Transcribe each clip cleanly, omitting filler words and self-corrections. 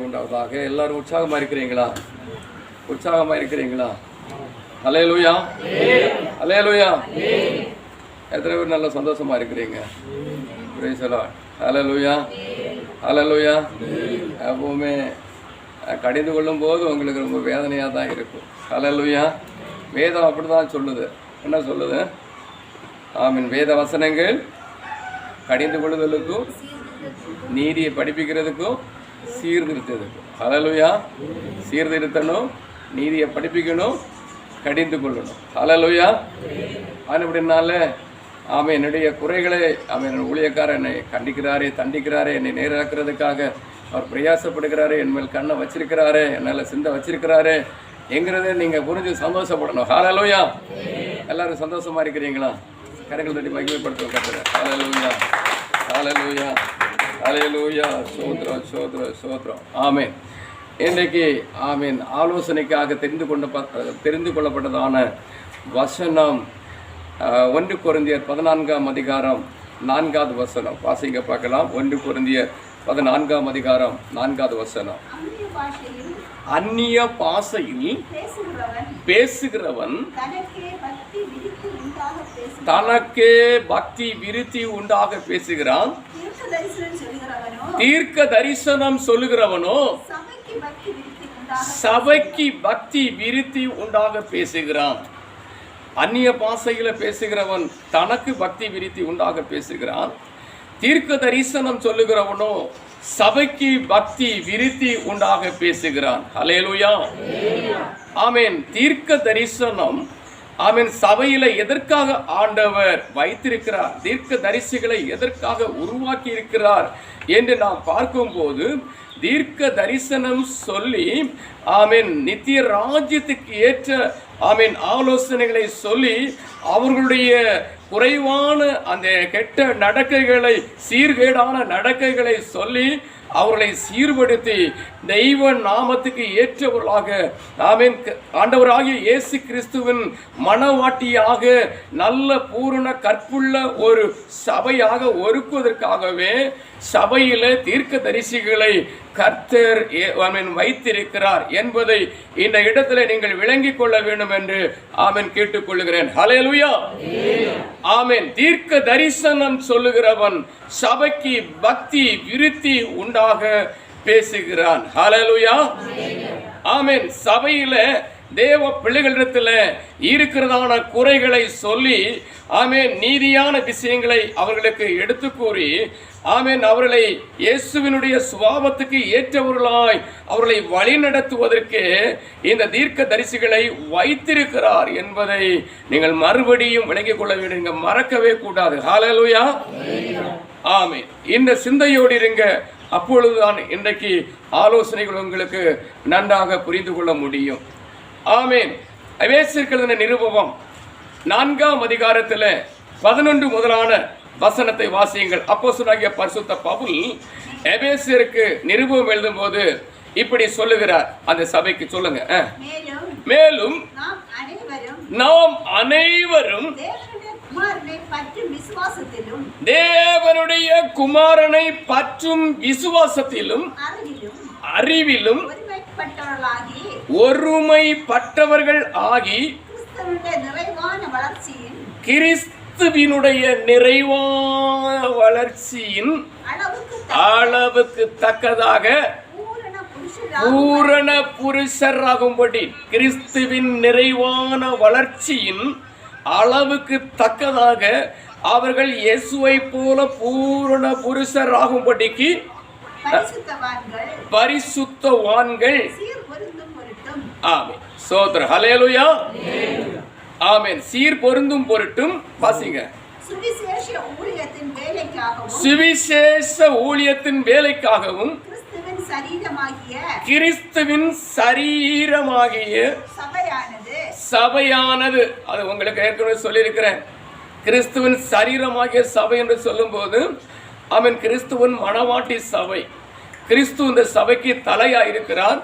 உண்டாவதாக. எல்லாரும் உற்சாகமாக இருக்கிறீங்களா? உற்சாகமாக இருக்கிறீங்களா? அல்லேலூயா, அல்லேலூயா. எத்தனை பேர் நல்ல சந்தோஷமாக இருக்கிறீங்க? Praise the lord. அல்லேலூயா, அல்லேலூயா. எப்பவுமே கடிந்து கொள்ளும் போது உங்களுக்கு ரொம்ப வேதனையாக தான் இருக்கும். அல்லேலூயா. வேதம் அப்படி தான் சொல்லுது. என்ன சொல்லுது? ஆமீன். வேத வசனங்கள் கடிந்து கொள்ளுதலுக்கும் நீதியை படிப்பிக்கிறதுக்கும் சீர்திருத்ததுக்கும். அல்லேலூயா. சீர்திருத்தணும், நீதியை படிப்பிக்கணும், கடிந்து கொள்ளணும். அல்லேலூயா. அப்படினால ஆமாம், என்னுடைய குறைகளை ஆமாம், ஊழியக்காரர் என்னை கண்டிக்கிறாரே, தண்டிக்கிறாரே, என்னை நேராக்கிறதுக்காக அவர் பிரயாசப்படுகிறாரு, என் மேல் கண்ணை வச்சிருக்கிறாரு, என்னால் சிந்தை வச்சிருக்கிறாரு என்கிறத நீங்கள் புரிஞ்சு சந்தோஷப்படணும். ஹல்லேலூயா. எல்லாரும் சந்தோஷமாக இருக்கிறீங்களா? கரங்கள் தட்டி மகிமைப்படுத்தும் கர்த்தர். ஹல்லேலூயா, ஹல்லேலூயா, ஹல்லேலூயா. சோத்ரம், சோத்ரம், சோத்ரம். ஆமீன். இன்றைக்கு ஆமீன் ஆலோசனைக்காக தெரிந்து கொள்ளப்பட்டதான வசனம் 1 கொரிந்தியர் 14ஆம் அதிகாரம் 4வது வசனம். வாசிங்க பார்க்கலாம். 1 கொரிந்தியர் 14ஆம் அதிகாரம் 4வது வசனம். அந்நிய பாஷையில் பேசுகிறவன் தனக்கே பக்தி விருத்தி உண்டாக பேசுகிறான். தீர்க்க தரிசனம் சொல்லுகிறவனோ சபைக்கு பக்தி விருத்தி உண்டாக பேசுகிறான். அந்நிய பாஷையில பேசுகிறவன் தனக்கு பக்தி விருத்தி உண்டாக பேசுகிறான். தீர்க்க தரிசனம் சொல்லுகிறவனோ சபைக்கு பக்தி விருத்தி உண்டாக பேசுகிறான். ஹல்லேலூயா, ஆமென். தீர்க்க தரிசனம் ஆமென் சபையில எதற்காக ஆண்டவர் வைத்திருக்கிறார், தீர்க்க தரிசிகளை எதற்காக உருவாக்கி இருக்கிறார் என்று நாம் பார்க்கும்போது, தீர்க்க தரிசனம் சொல்லி ஆமென் நித்திய ராஜ்யத்துக்கு ஏற்ற ஆமென் ஆலோசனைகளை சொல்லி அவர்களுடைய குறைவான அந்த கெட்ட நடக்கைகளை, சீர்கேடான நடக்கைகளை சொல்லி அவர்களை சீர்படுத்தி தெய்வ நாமத்துக்கு ஏற்றவர்களாக ஆமென் ஆண்டவராகிய இயேசு கிறிஸ்துவின் மனவாட்டியாக நல்ல பூரண கற்புள்ள ஒரு சபையாக ஒருக்குவதற்காகவே சபையில தீர்க்க தரிசிகளை கர்த்தர் வைத்திருக்கிறார் என்பதை இந்த இடத்துல நீங்கள் விளங்கிக் கொள்ள வேண்டும் என்று ஆமென் கேட்டுக்கொள்கிறேன். ஹல்லேலூயா, ஆமென். தீர்க்க தரிசனம் சொல்லுகிறவன் சபைக்கு பக்தி விருத்தி உண்டாக பேசுகிறான். ஹல்லேலூயா, ஆமென். சபையில தேவ பிள்ளைகளிடத்துல இருக்கிறதான குறைகளை சொல்லி ஆமென் நீதியான விஷயங்களை அவர்களுக்கு எடுத்து கூறி ஆமென் அவர்களை இயேசுவினுடைய சுபாவத்துக்கு ஏற்றவர்களாய் அவர்களை வழிநடத்துவதற்கு இந்த தீர்க்க தரிசிகளை வைத்திருக்கிறார் என்பதை நீங்கள் மறுபடியும் விளங்கிக் கொள்ள வேண்டும், மறக்கவே கூடாது. ஹல்லேலூயா, ஆமென். இந்த சிந்தையோடு இருங்க. அப்பொழுதுதான் இன்றைக்கு ஆலோசனைகள் உங்களுக்கு நன்றாக புரிந்து கொள்ள முடியும். ஆமென். எபேசியர் நிருபம் 4ஆம் அதிகாரத்தில் 11 முதலான வசனத்தை வாசியுங்கள். அப்போஸ்தலனாகிய பரிசுத்த பவுல் எபேசியருக்கு நிருபம் எழுதும் போது இப்படி சொல்லுகிறார். அந்த சபைக்கு சொல்லுங்க. மேலும் நாம் அனைவரும் தேவனுடைய குமாரனை பற்றும் விசுவாசத்திலும் அறிவிலும் ஒருமைப்பட்டவர்கள் ஆகி கிறிஸ்துவினுடைய நிறைவான வளர்ச்சியின் அளவுக்கு தக்கதாக பூரண புருஷராகும்படி, கிறிஸ்துவின் நிறைவான வளர்ச்சியின் அளவுக்கு தக்கதாக அவர்கள் இயேசுவை போல பூரண புருஷராகும்படிக்கு பரிசுத்தவான்கள். ஆமென். சோத்ர. ஹல்லேலூயா, ஆமென். சீர் பொருந்தும் பொருட்டும் வாசிங்க. சுவிசேஷ ஊழியத்தின் வேலைக்காகவும் கிறிஸ்துவின் சரீரமாகிய சபையானது. அது உங்களுக்கு ஏற்கனவே சொல்லியிருக்கிறேன். கிறிஸ்துவின் சரீரமாகிய சபை என்று சொல்லும் போது அவன் கிறிஸ்துவின் மனவாட்டி சபை. கிறிஸ்து இந்த சபைக்கு தலையாக இருக்கிறார்.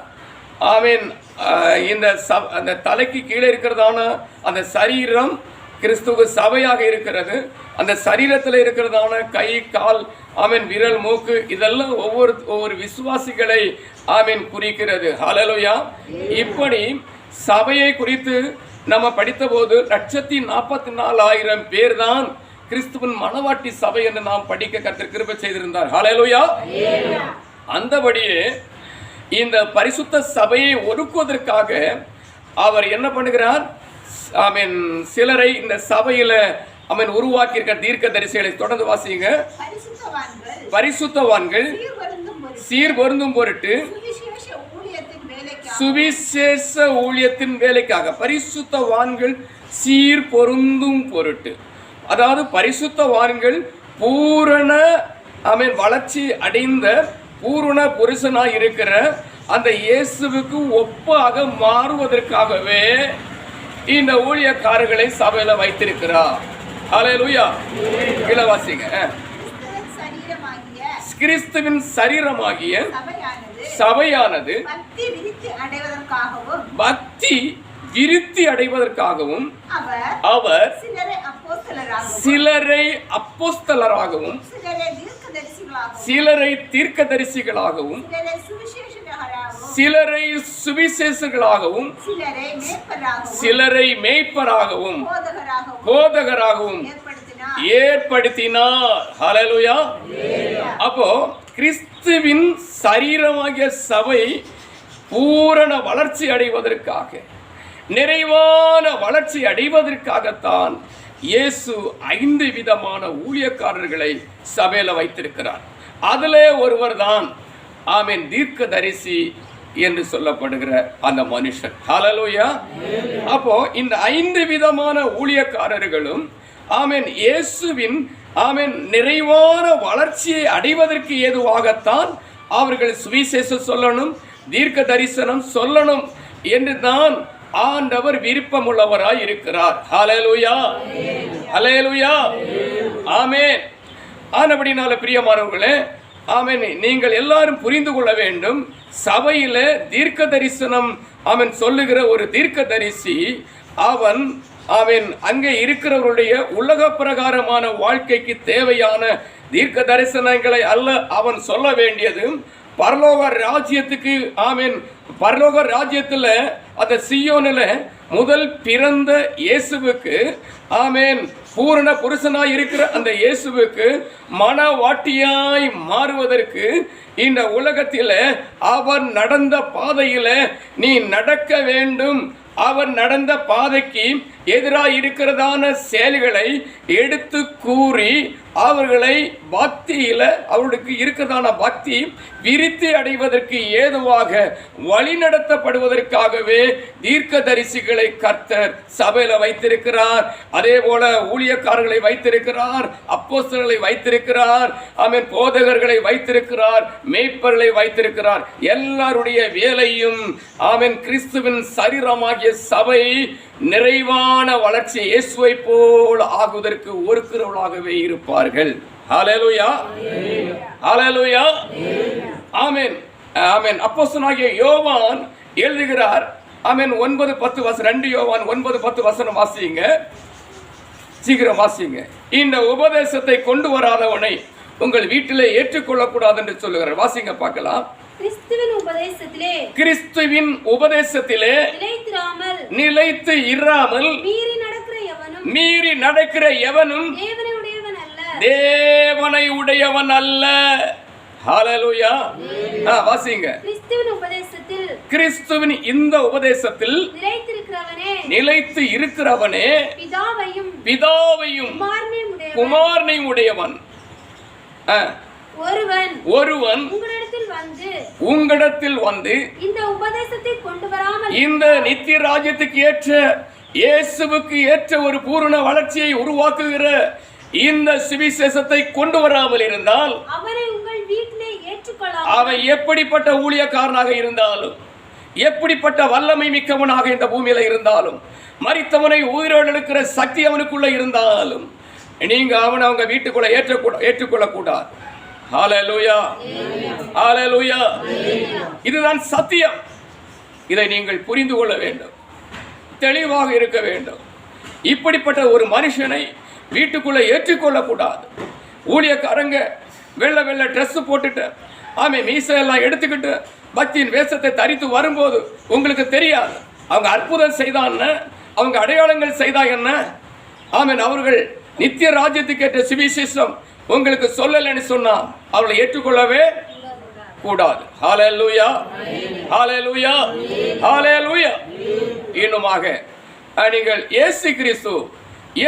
ஆமென். இந்த அந்த தலைக்கு கீழே இருக்கிறதான அந்த சரீரம் கிறிஸ்துவ சபையாக இருக்கிறது. அந்த சரீரத்தில் இருக்கிறதான கை, கால், ஆமென், விரல், மூக்கு, இதெல்லாம் ஒவ்வொரு விசுவாசிகளை ஆமென் குறிக்கிறது. ஹல்லேலூயா. இப்படி சபையை குறித்து நம்ம படித்த போது 144,000 பேர் தான் கிறிஸ்துவின் மணவாட்டி சபை என்று நாம் படிக்க கர்த்தர் கிருபை செய்திருந்தார். ஹல்லேலூயா. அந்தபடியே இந்த பரிசுத்த சபையை ஒடுக்குவதற்காக அவர் என்ன பண்ணுகிறார்? ஆமென், சிலரை இந்த சபையில ஆமென் உருவாக்கி இருக்கிற தீர்க்கதரிசிகளை தொடர்ந்து வாசிங்க. பரிசுத்தவான்கள் சீர் பொருந்தும் பொருட்டு, சுவிசேஷ ஊழியத்தின் வேலைக்காக. பரிசுத்தவான்கள் சீர் பொருந்தும் பொருட்டு, அதாவது பரிசுத்தவான்கள் பூரண ஆமென் வளர்ச்சி அடைந்த பூரண புருஷனாய் இருக்கிற அந்த இயேசுவுக்கு ஒப்பாக மாறுவதற்காகவே இந்த ஊழியக்காரர்களை சபையில வைத்திருக்கிறார். ஹல்லேலூயா. இளவாசிங்க. கிறிஸ்துவின் சரீரமாகிய சபையானது பக்தி விருத்தி அடைவதற்காகவும் அவர் சிலரை அப்போஸ்தலராகவும் சிலரை தீர்க்கதரிசிகளாகவும் சிலரை சுவிசேஷகளாகவும் சிலரை மேய்ப்பராகவும் போதகராகவும் ஏற்படுத்தினார். ஹல்லேலூயா. அப்போ கிறிஸ்துவின் சரீரமாகிய சபை பூரண வளர்ச்சி அடைவதற்காக, நிறைவான வளர்ச்சி அடைவதற்காகத்தான் இயேசு 5 விதமான ஊழியக்காரர்களை சபையில வைத்திருக்கிறார். அதுல ஒருவர் தான் ஆமென் தீர்க்கதரிசி என்று சொல்லப்படுகிற அந்த மனுஷன். ஹல்லேலூயா. அப்போ இந்த 5 விதமான ஊழியக்காரர்களும் ஆமென் இயேசுவின் ஆமென் நிறைவான வளர்ச்சியை அடைவதற்கு ஏதுவாகத்தான் அவர்கள் சுவிசேஷம் சொல்லணும், தீர்க்க தரிசனம் சொல்லணும் என்று தான் ஆண்டவர் விருப்பமுள்ளவராய் இருக்கிறார். ஹல்லேலூயா. ஹல்லேலூயா. ஆமென். ஆனபடினால பிரியமானவர்களே, ஆமென், நீங்கள் எல்லாரும் புரிந்து கொள்ள வேண்டும். சபையில தீர்க்க தரிசனம் அவன் சொல்லுகிற ஒரு தீர்க்க தரிசி, அவன் அவன் அங்கே இருக்கிறவருடைய உலக பிரகாரமான வாழ்க்கைக்கு தேவையான தீர்க்க தரிசனங்களை அல்ல அவன் சொல்ல வேண்டியது. பரலோக ராஜ்யத்துக்கு ஆமென், பரலோக ராஜ்யத்துல அந்த சியோனில் முதல் பிறந்த இயேசுவுக்கு ஆமென் பூரண புருஷனாய் இருக்கிற அந்த இயேசுவுக்கு மனவாட்டியாய் மாறுவதற்கு இந்த உலகத்தில் அவர் நடந்த பாதையில நீ நடக்க வேண்டும். அவர் நடந்த பாதைக்கு எதிராக இருக்கிறதான செயல்களை எடுத்து கூறி அவர்களை பக்தியில அவர்களுக்கு இருக்கிறதான பக்தி விருத்தி அடைவதற்கு ஏதுவாக வழிநடத்தப்படுவதற்காகவே தீர்க்கதரிசிகளை கர்த்தர் சபையில வைத்திருக்கிறார். அதே போல ஊழியக்காரர்களை வைத்திருக்கிறார், அப்போஸ்தலர்களை வைத்திருக்கிறார், ஆமென், போதகர்களை வைத்திருக்கிறார், மேய்ப்பர்களை வைத்திருக்கிறார். எல்லாருடைய வேலையும் ஆமென் கிறிஸ்துவின் சரீரமாகிய சபை நிறைவான வளர்ச்சி இயேசுவை போல் ஆகுவதற்கு ஒருக்கிறவர்களாகவே இருப்பார்கள். ஹல்லேலூயா. ஹல்லேலூயா. ஆமென். ஆமென். அப்போஸ்தலனாகிய யோவான் எழுதுகிறார். ஆமென். 9:10 வசனம், 2 யோவான் 9:10 வசனம் வாசிங்க. சீக்கிரம் வாசிங்க. இந்த உபதேசத்தை கொண்டு வராதவனை உங்கள் வீட்டிலே ஏற்றுக்கொள்ளக்கூடாது என்று சொல்லுகிறார். வாசிங்க பார்க்கலாம். கிறிஸ்துவின் உபதேசத்திலே நிலைத்து இராமல் மீறி நடக்கிற எவனும் தேவனை உடையவன் அல்ல. ஹல்லேலூயா. வாசிங்க. கிறிஸ்துவின் இந்த உபதேசத்தில் நிலைத்து இருக்கிறவனே பிதாவையும் குமாரனையும் உடையவன். ஒருவன் உங்களிடத்தில் வந்து இந்த நித்திய ராஜ்யத்துக்கு ஏற்ற இயேசுவுக்கு ஏற்ற ஒரு பூரண வளர்ச்சியை உருவாக்குகிற இந்த சுவிசேஷத்தை கொண்டு வராமல் இருந்தால் அவன் எப்படிப்பட்ட ஊழியக்காரனாக இருந்தாலும், எப்படிப்பட்ட வல்லமை மிக்கவனாக இந்த பூமியில இருந்தாலும், மரித்தவனை உயிரோடு இருக்கிற சக்தி அவனுக்குள்ள இருந்தாலும் நீங்க அவனை அவங்க வீட்டுக்குள்ள ஏற்றுக்கொள்ளக்கூடாது. ஹல்லேலூயா. ஹல்லேலூயா. இதுதான் சத்தியம். இதை நீங்கள் புரிந்து கொள்ள வேண்டும், தெளிவாக இருக்க வேண்டும். இப்படிப்பட்ட ஒரு மனுஷனை வீட்டுக்குள்ள ஏற்றுக்கொள்ளக்கூடாது. ஊழியக்காரங்க வெள்ளை வெள்ளை ட்ரெஸ் போட்டுட்டு மீசையெல்லாம் எடுத்துக்கிட்டு பக்தியின் வேஷத்தை தரித்து வரும்போது உங்களுக்கு தெரியாது அவங்க அற்புதம் செய்தான்னு, அவங்க அடையாளங்கள் செய்தா என்ன. அவர்கள் நித்திய ராஜ்யத்துக்கு ஏற்ற சுவிசேஷம் உங்களுக்கு சொல்லலைன்னு சொன்னா அவளை ஏற்றுக்கொள்ளவே கூடாது. ஹல்லேலூயா, ஹல்லேலூயா, ஹல்லேலூயா. இன்னுமாக நீங்கள் இயேசு கிறிஸ்து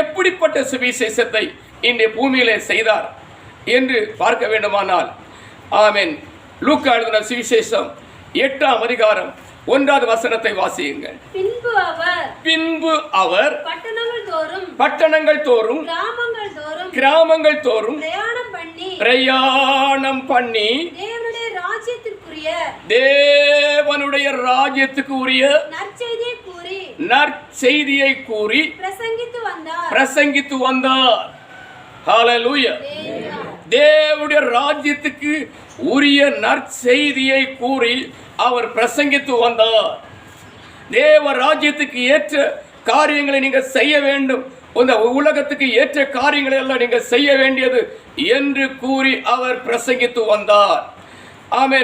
எப்படிப்பட்ட சுவிசேஷத்தை இந்த பூமியிலே செய்தார் என்று பார்க்க வேண்டுமானால் லூக்கா எழுதின சுவிசேஷம் 8ஆம் அதிகாரம் 1வது வசனத்தை வாசியுங்கள். பின்பு அவர் பட்டணங்கள் தோறும் கிராமங்கள் தோறும் பிரயாணம் பண்ணி தேவனுடைய ராஜ்யத்துக்கு உரிய நற்செய்தியை கூறி பிரசங்கித்து வந்தார். ஹல்லேலூயா. தேவனுடைய ராஜ்யத்துக்கு உரிய நற்செய்தியை கூறி அவர் பிரசங்கித்து வந்தார். தேவ ராஜ்யத்துக்கு ஏற்ற காரியங்களை நீங்கள் செய்ய வேண்டும், இந்த உலகத்துக்கு ஏற்ற காரியங்களை எல்லாம் நீங்கள் செய்ய வேண்டியது என்று கூறி அவர் பிரசங்கித்து வந்தார்.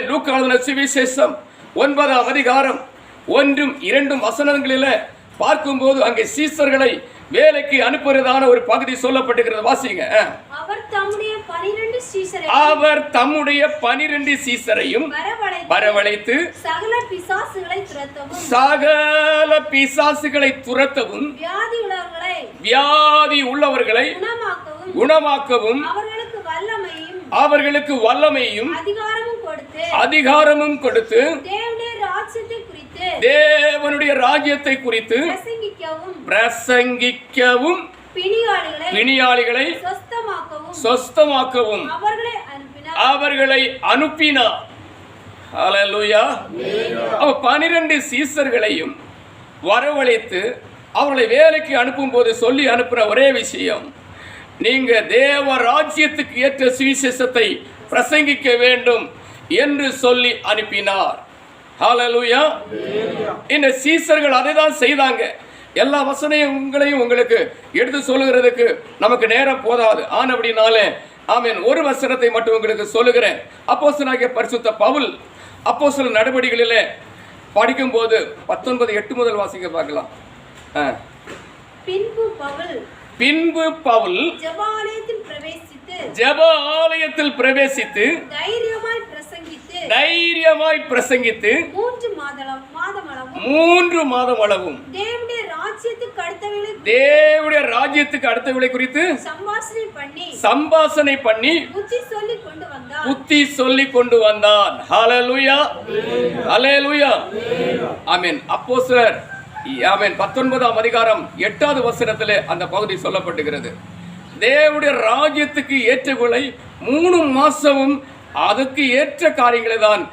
லூக்கா எழுதின சுவிசேஷம் 9ஆம் அதிகாரம் 1, 2 வசனங்களில் பார்க்கும்போது அங்கே சீசர்களை வேலைக்கு அனுப்புறதான ஒரு பகுதி சொல்லப்பட்டிருக்கிறது. வாசிங்க. அவர் தம்முடைய 12 சீசரையும் வரவழைத்து சகல பிசாசுகளை துரத்தவும் வியாதி உள்ளவர்களை குணமாக்கவும் அவர்களுக்கு வல்லமையும் அதிகாரமும் கொடுத்து தேவனுடைய ராஜ்யத்தை குறித்து பிரசங்கிக்கவும் பிணியாளிகளை சொஸ்தமாக்கவும் அவர்களை அனுப்பினார். ஹல்லேலூயா. 12 சீசர்களையும் வரவழைத்து அவர்களை வேலைக்கு அனுப்பும் போது சொல்லி அனுப்புற ஒரே விஷயம், நீங்க தேவ ராஜ்யத்துக்கு ஏற்ற சுவிசேஷத்தை பிரசங்கிக்க வேண்டும் என்று சொல்லி அனுப்பினார். ஹல்லேலூயா. இந்த சீசர்கள் அதை தான் செய்தாங்க. எல்லா வசனங்களையும் உங்களுக்கு எடுத்து சொல்லுகிறதுக்கு நமக்கு நேரம் போதாது. ஆனபடினாலே ஒரு வசனத்தை மட்டும் உங்களுக்கு சொல்லுகிறேன். அப்போஸ்தலனாகிய பரிசுத்த பவுல் அப்போஸ்தலர் நடவடிக்கைகளிலே படிக்கும்போது 19:8 முதல் வாசிக்க பார்க்கலாம். பின்பு பவுல் ஜெப ஆலயத்தில் பிரவேசித்து தைரியமாய் பிரசங்கித்து 3 மாதம் அளவும் தேவனுடைய ராஜ்யத்துக்கு அடுத்தவளை குறித்து சம்பாஷணை பண்ணி புத்தி சொல்லி கொண்டு வந்தான். ஹல்லேலூயா, ஹல்லேலூயா. அப்போஸ்தலர் 19ஆம் அதிகாரம் 8வது வசனத்திலே அந்த பகுதி சொல்லப்பட்டிருக்கிறது. தேவனுடைய ராஜ்யத்துக்கு ஏற்றவளை 3 மாசமும் அதுக்கு ஏற்ற காரியங்களை தான்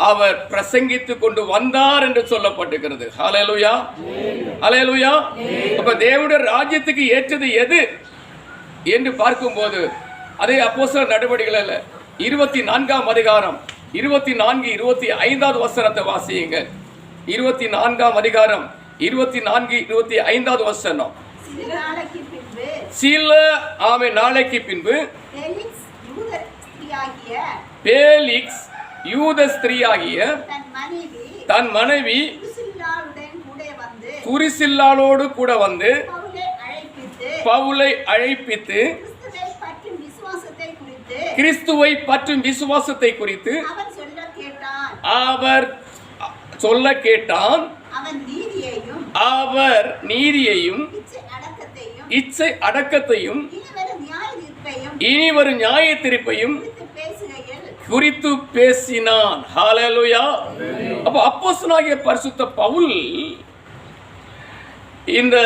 அவர் பிரசங்கித்து கொண்டு வந்தார் என்று சொல்லப்பட்டிருக்கிறது. ஹல்லேலூயா, ஹல்லேலூயா. அப்ப தேவனுடைய ராஜ்யத்துக்கு ஏற்றது எது என்று பார்க்கும்போது அதே அப்போஸ்தலர் நடவடிக்கைகளில் 24ஆம் அதிகாரம் 24, 25வது வசனத்தை வாசியுங்க. 24ஆம் அதிகாரம் 24, 25வது வசனம். சில நாளைக்கு பின்பு பேலிக்ஸ் யூத ஸ்திரீயாகிய தன் மனைவி துரிசில்லாளோடு கூட வந்து பவுலை அழைப்பித்து கிறிஸ்துவை பற்றும் விசுவாசத்தை குறித்து அவர் சொல்ல கேட்டான். அவர் நீதியையும் இச்சை அடக்கத்தையும் இனி வரும் நியாய தீர்ப்பையும் குறித்து பேசினான். ஹல்லேலூயா. அப்ப அப்போஸ்தலனாகிய பரிசுத்த பவுல் இந்த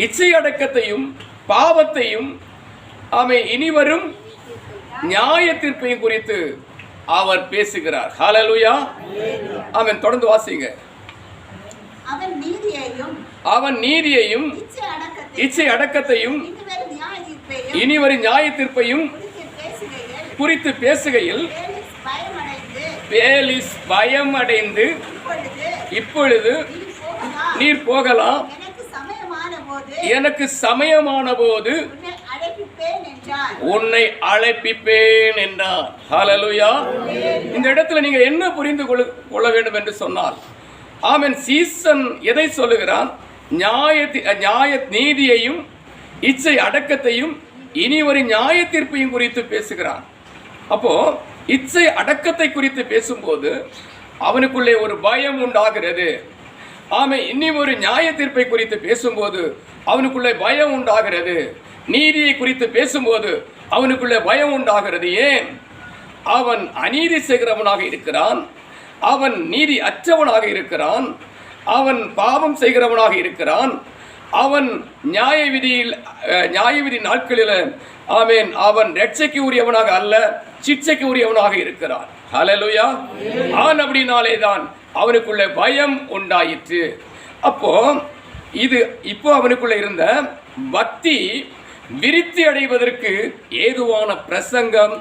இச்சை அடக்கத்தையும் பாவத்தையும் இனி வரும் நியாய தீர்ப்பையும் குறித்து அவர் பேசுகிறார். ஹல்லேலூயா. தொடர்ந்து வாசிங்க. அவன் நீதியையும் இச்சை அடக்கத்தையும் இனி வரும் நியாய தீர்ப்பையும் குறித்து பேசுகையில் பேலிஸ் பயமடைந்து இப்பொழுது நீர் போகலாம், எனக்கு சமயமான போது உன்னை அழைப்பிப்பேன் என்றார். ஹல்லேலூயா. இந்த இடத்துல நீங்க என்ன புரிந்து கொள்ள வேண்டும் என்று சொன்னால், ஆமென், சீசன் எதை சொல்லுகிறான்? நியாய நீதியையும் இச்சை அடக்கத்தையும் இனி ஒரு நியாய தீர்ப்பையும் குறித்து பேசுகிறான். அப்போ இச்சை அடக்கத்தை குறித்து பேசும்போது அவனுக்குள்ளே ஒரு பயம் உண்டாகிறது. ஆமென். இனி ஒரு நியாய தீர்ப்பை குறித்து பேசும்போது அவனுக்குள்ளே பயம் உண்டாகிறது. நீதியை குறித்து பேசும்போது அவனுக்குள்ளே பயம் உண்டாகிறது. ஏன்? அவன் அநீதி செய்கிறவனாக இருக்கிறான், அவன் நீதி அற்றவனாக இருக்கிறான், அவன் பாவம் செய்கிறவனாக இருக்கிறான், அவன் நியாய விதி நாட்களில் ஆமென் அவன் ரட்சைக்கு உரியவனாக அல்ல, சிட்சைக்கு உரியவனாக இருக்கிறான். ஹல்லேலூயா. அப்படினாலே தான் அவனுக்குள்ள பயம் உண்டாயிற்று. அப்போ இப்போ அவனுக்குள்ள இருந்த பக்தி விருத்தி அடைவதற்கு ஏதுவான பிரசங்கம்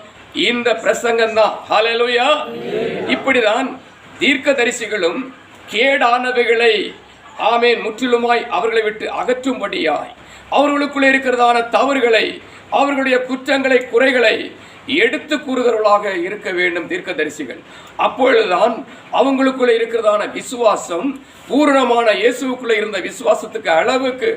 இந்த பிரசங்கம் தான். ஹல்லேலூயா. இப்படிதான் தீர்க்கதரிசிகளும் கேடானவைகளை ஆமென் முற்றிலுமாய் அவர்களை விட்டு அகற்றும்படியாய் அவர்களுக்குள்ளே இருக்கிறதான தவறுகளை, அவர்களுடைய குற்றங்களை, குறைகளை எடுத்து கூறுகிறவர்களாக இருக்க வேண்டும் தீர்க்கதரிசிகள். அப்பொழுதுதான் அவங்களுக்குள்ள இருக்கிறதான விசுவாசம் பூரணமான இயேசுக்குள்ள இருந்த விசுவாசத்துக்கு அளவுக்கு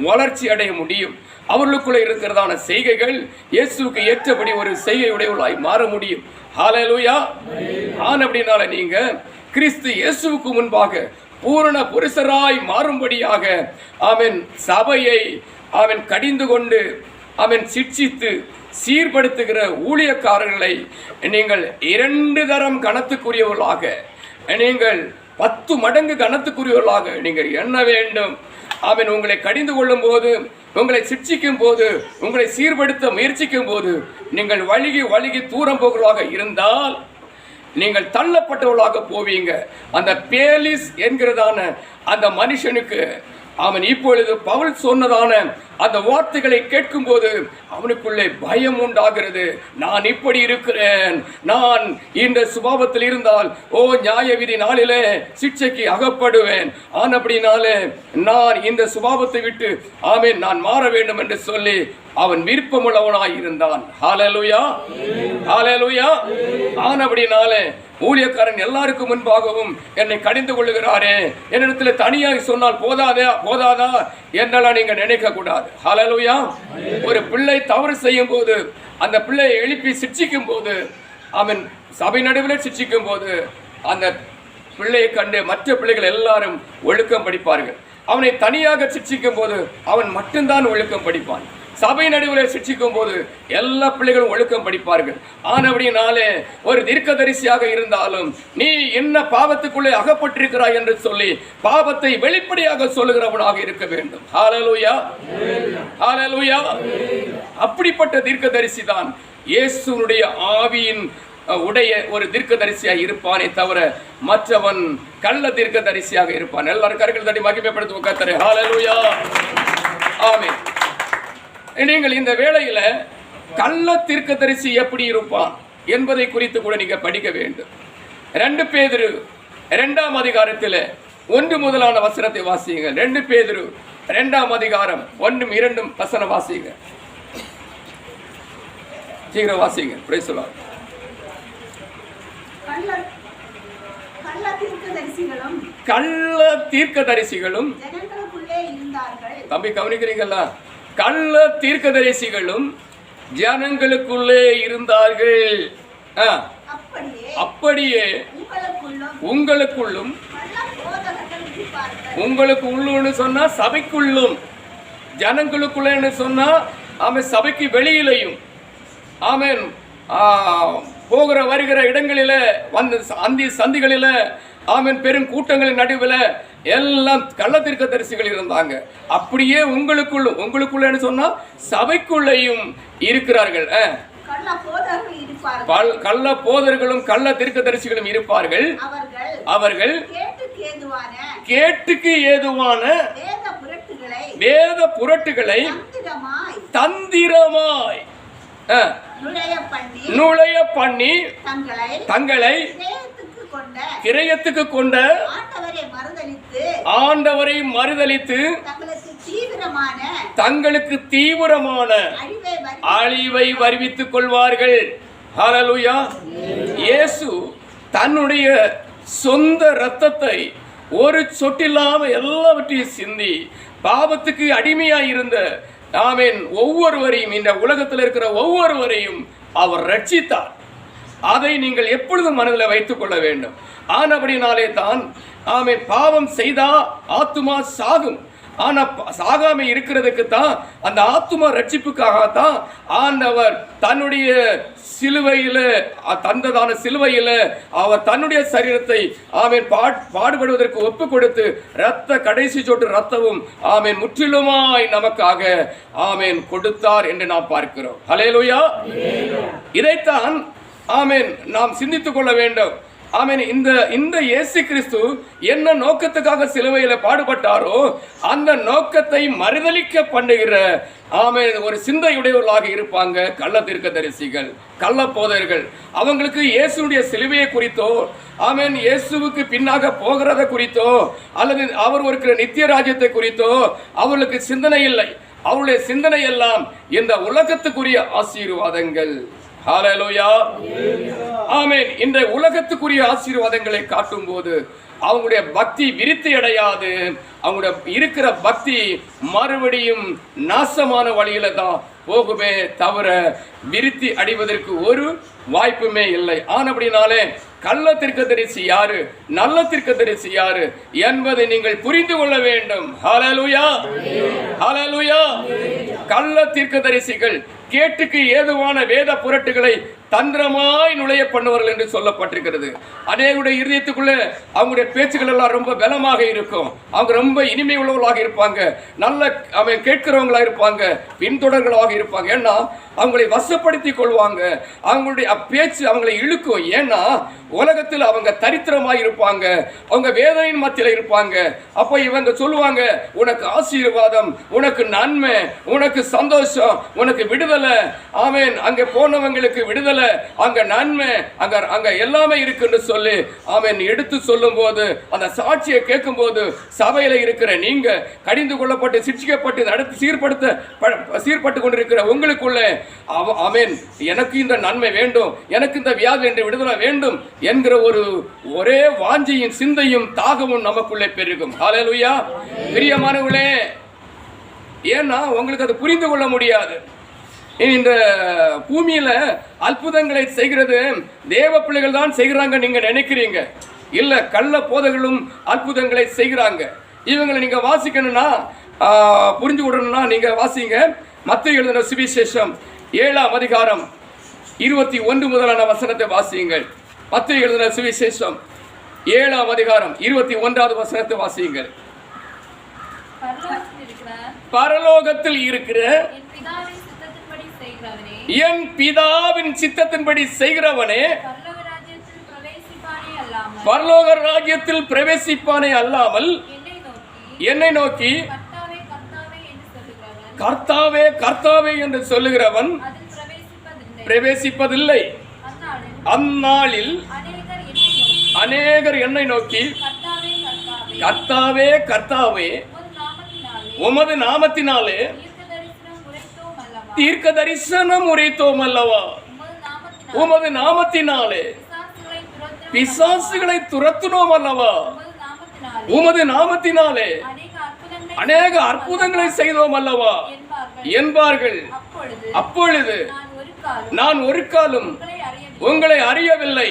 வளர்ச்சி அடைய முடியும். அவர்களுக்குள்ள இருக்கிறதான செய்கைகள் இயேசுக்கு ஏற்றபடி ஒரு செய்கை உடையவர்களாய் மாற முடியும். ஹல்லேலூயா. அப்படினால நீங்க கிறிஸ்து இயேசுவுக்கு முன்பாக பூரண புருஷராய் மாறும்படியாக ஆமென் சபையை அவன் கடிந்து கொண்டு அவன் சிட்சித்து சீர்படுத்துகிற ஊழியக்காரர்களை நீங்கள் 2 தரம் கனத்துக்குரியவர்களாக, நீங்கள் 10 மடங்கு கனத்துக்குரியவர்களாக நீங்கள் எண்ண வேண்டும். அவன் உங்களை கடிந்து கொள்ளும் போது, உங்களை சிட்சிக்கும் போது, உங்களை சீர்படுத்த முயற்சிக்கும் போது நீங்கள் வழுகி தூரம் போகிறவர்களாக இருந்தால் நீங்கள் தள்ளப்பட்டவர்களாக போவீங்க. அந்த பேலிஸ் என்கிறதான அந்த மனுஷனுக்கு அவன் இப்பொழுது பவுல் சொன்னதான அந்த வார்த்தைகளை கேட்கும் போது அவனுக்குள்ளே பயம் உண்டாகிறது. நான் இப்படி இருக்கிறேன், நான் இந்த சுபாவத்தில் இருந்தால் நியாய விதி நாளிலே சிட்சைக்கு அகப்படுவேன். அப்படினாலே நான் இந்த சுபாவத்தை விட்டு ஆமென் நான் மாற வேண்டும் என்று சொல்லி அவன் விருப்பமுள்ளவனாய் இருந்தான். ஹல்லேலூயா. ஹல்லேலூயா. அப்படினாலே ஊழியக்காரன் எல்லாருக்கும் முன்பாகவும் என்னை கடிந்து கொள்ளுகிறாரே, என்னிடத்தில் தனியாக சொன்னால் போதாதா என்னெல்லாம் நீங்க நினைக்க கூடாது. ஹல்லேலூயா. ஒரு பிள்ளை தவறு செய்யும் போது அந்த பிள்ளையை எழுப்பி சிட்சிக்கும் போது, அவன் சபை நடுவில் சிட்சிக்கும் போது அந்த பிள்ளையை கண்டு மற்ற பிள்ளைகள் எல்லாரும் ஒழுக்கம் படிப்பார்கள். அவனை தனியாக சிட்சிக்கும் போது அவன் மட்டும்தான் ஒழுக்கம் படிப்பான். சபை நடுவில் சிட்சிக்கும் போது எல்லா பிள்ளைகளும் ஒழுக்கம் படிப்பார்கள். அப்படினாலே ஒரு தீர்க்கதரிசியாக இருந்தாலும் நீ என்ன பாவத்துக்குள்ளே அகப்பட்டிருக்கிறாய் என்று சொல்லி பாவத்தை வெளிப்படையாக சொல்லுகிறவனாக இருக்க வேண்டும். ஹல்லேலூயா. ஹல்லேலூயா. அப்படிப்பட்ட தீர்க்கதரிசி தான் இயேசுனுடைய ஆவியின் உடைய ஒரு தீர்க்கதரிசியாக இருப்பானே தவிர மற்றவன் கள்ள தீர்க்கதரிசியாக இருப்பான். எல்லாரும் கரங்களை தட்டி மகிமைப்படுத்துவோம் கர்த்தரே. ஹல்லேலூயா. ஆமென். நீங்கள் இந்த வேளையில கள்ள தீர்க்கதரிசி எப்படி இருப்பான் என்பதை குறித்து கூட நீங்க படிக்க வேண்டும். 2 பேதுரு 2ஆம் அதிகாரத்தில் 1 முதலான வசனத்தை வாசியுங்க. 2 பேதுரு 2ஆம் அதிகாரம் 1, 2 வசனம் வாசியுங்க. சீக்கிரம் வாசிங்க. Price the Lord. கள்ள தீர்க்கதரிசிகளும் தம்பி கவனிக்கிறீங்களா? கள்ள தீர்க்கதரிசிகளும் ஜனங்களுக்குள்ளே இருந்தார்கள். அப்படியே உங்களுக்குள்ளும், உங்களுக்கு உள்ளுன்னு சொன்னா சபைக்குள்ளும், ஜனங்களுக்குள்ளே சொன்னா ஆமென் சபைக்கு வெளியிலையும், ஆமென் போகிற வருகிற இடங்களில வந்து சந்திகளில ஆமென் பெரும் கூட்டங்களின் நடுவில் எல்லாம் கள்ள தீர்க்கதரிசிகள் இருந்தாங்க. அப்படியே உங்களுக்குள்ள சொன்னா சபைக்குள்ளேயும் இருக்கிறார்கள். கள்ள போதர்களும் கள்ள தீர்க்கதரிசிகளும் இருப்பார்கள். அவர்கள் கேட்டுக்கு ஏதுவான வேத புரட்டுகளை தந்திரமாய் நுழைய பண்ணி தங்களை கிரயத்துக்கு கொண்ட ஆண்டவரை மறுதலித்து தீவிரமான அழிவை வருவித்துக் கொள்வார்கள். ஹல்லேலூயா. இயேசு தன்னுடைய சொந்த இரத்தத்தை ஒரு சொட்டில்லாம எல்லாவற்றையும் சிந்தி பாவத்துக்கு அடிமையாய் இருந்த ஆமென் ஒவ்வொருவரையும், இந்த உலகத்தில் இருக்கிற ஒவ்வொருவரையும் அவர் ரட்சித்தார். அதை நீங்கள் எப்பொழுதும் மனதில் வைத்துக் கொள்ள வேண்டும். ஆனபடினாலே தான் ஆமென் பாவம் செய்தா ஆத்துமா சாகும். ஆனா சாகாம இருக்கிறதுக்கு தான், அந்த ஆத்துமா ரட்சிப்புக்காகத்தான் ஆண்டவர் தன்னுடைய சிலுவையில தந்ததான சிலுவையில அவர் தன்னுடைய சரீரத்தை ஆமென் பாடுபடுவதற்கு ஒப்பு கொடுத்து இரத்த கடைசி சொட்டு இரத்தமும் ஆமென் முற்றிலுமாய் நமக்காக ஆமென் கொடுத்தார் என்று நாம் பார்க்கிறோம். ஹல்லேலூயா. இதைத்தான் ஆமென் நாம் சிந்தித்துக் கொள்ள வேண்டும். ஆமென். இந்த இயேசு கிறிஸ்து என்ன நோக்கத்துக்காக சிலுவையில பாடுபட்டாரோ அந்த நோக்கத்தை மறுதலிக்க பண்ணுகிற ஆமென் ஒரு சிந்தையுடையவர்களாக இருப்பாங்க கள்ள தீர்க்கதரிசிகள், கள்ள போதகர்கள். அவங்களுக்கு இயேசுடைய சிலுவையை குறித்தோ ஆமென் இயேசுவுக்கு பின்னாக போகிறத குறித்தோ அல்லது அவர் இருக்கிற நித்திய ராஜ்யத்தை குறித்தோ அவர்களுக்கு சிந்தனை இல்லை. அவருடைய சிந்தனை எல்லாம் இந்த உலகத்துக்குரிய ஆசீர்வாதங்கள். ஹல்லேலூயா. ஆமென். இந்த உலகத்துக்குரிய ஆசீர்வாதங்களை காட்டும் போது அவங்களுடைய பக்தி விருத்தி அடையாது. அவங்களுடைய இருக்கிற பக்தி மறுபடியும் நாசமான வழியில தான் போகுமே தவிர விருத்தி அடைவதற்கு ஒரு வாய்ப்புமே இல்லை. ஆனபடினாலே கள்ள தீர்க்கதரிசி யாரு, நல்ல தீர்க்கதரிசி யாரு என்பதை நீங்கள் புரிந்து கொள்ள வேண்டும். ஹல்லேலூயா. ஹல்லேலூயா. கள்ள தீர்க்கதரிசிகள் கேட்டுக்கு ஏதுவான வேத புரட்டுகளை தந்திரமாய் நுழைய பண்ணுவார்கள் என்று சொல்லப்பட்டிருக்கிறது. அநேகருடைய இருதயத்துக்குள்ள அவங்களுடைய பேச்சுகள் எல்லாம் ரொம்ப பலமாக இருக்கும். அவங்க ரொம்ப இனிமை உள்ளவர்களாக இருப்பாங்க, நல்ல அவன் கேட்கிறவங்களா இருப்பாங்க, பின்தொடர்களாக இருப்பாங்க. ஏன்னா அவங்களை வசப்படுத்தி கொள்வாங்க. அவங்களுடைய பேச்சு அவங்களை இழுக்கும். ஏன்னா உலகத்தில் அவங்க தரித்திரமாய் இருப்பாங்க, அவங்க வேதனையின் மத்தியில் இருப்பாங்க. அப்போ இவங்க சொல்லுவாங்க, உனக்கு ஆசீர்வாதம், உனக்கு நன்மை, உனக்கு சந்தோஷம், உனக்கு விடுதலை. ஆமென். அங்கே போனவங்களுக்கு விடுதலை, அங்க நன்மை, அங்க எல்லாமே இருக்குன்னு சொல்லி ஆமென் எடுத்து சொல்லும் போது, அந்த சாட்சியை கேட்கும் போது சபையில இருக்கிற நீங்க கடிந்து கொள்ளப்பட்டு சிட்சிக்கப்பட்டு நடத்தி சீர்பட்டு கொண்டிருக்கிற உங்களுக்குள்ள ஆமென் எனக்கு இந்த நன்மை வேண்டும், எனக்கு இந்த வியாதி என்று விடுதலை வேண்டும் என்கிற ஒரே வாஞ்சியும் சிந்தையும் தாகமும் நமக்குள்ளே பெருகும். ஹல்லேலூயா. பிரியமானவர்களே, ஏன்னா உங்களுக்கு அது புரிந்து கொள்ள முடியாது. இந்த பூமியில அற்புதங்களை செய்கிறது தேவ பிள்ளைகள் தான் செய்கிறாங்க நீங்க நினைக்கிறீங்க. இல்ல, கள்ள போதகர்களும் அற்புதங்களை செய்கிறாங்க. இவங்களை நீங்க வாசிக்கணும்னா புரிஞ்சு விடணும்னா நீங்க வாசிங்க. மத்தேயு எழுதின சுவிசேஷம் 7ஆம் அதிகாரம் 21 முதலான வசனத்தை வாசியுங்கள். மத்தேயு எழுதின சுவிசேஷம் 7ஆம் அதிகாரம் 21வது வசனத்தை வாசியுங்கள். பரலோகத்தில் இருக்கிற என் பிதாவின் சித்தத்தின்படி செய்கிறவனே பரலோக ராஜ்யத்தில் பிரவேசிப்பானே அல்லாமல் என்னை நோக்கி கர்த்தாவே கர்த்தாவே என்று சொல்லுகிறவன் பிரவேசிப்பதில்லை. அந்நாளில் அநேகர் என்னை நோக்கி கர்த்தாவே கர்த்தாவே உமது நாமத்தினாலே தீர்க்க தரிசனம் உரைத்தோம் அல்லவா, உமது நாமத்தினாலே பிசாசுகளை துரத்தினோம் அல்லவா, உமது நாமத்தினாலே அநேக அற்புதங்களை செய்தோம் அல்லவா என்பார்கள். அப்பொழுது நான் ஒரு காலம் உங்களை அறியவில்லை,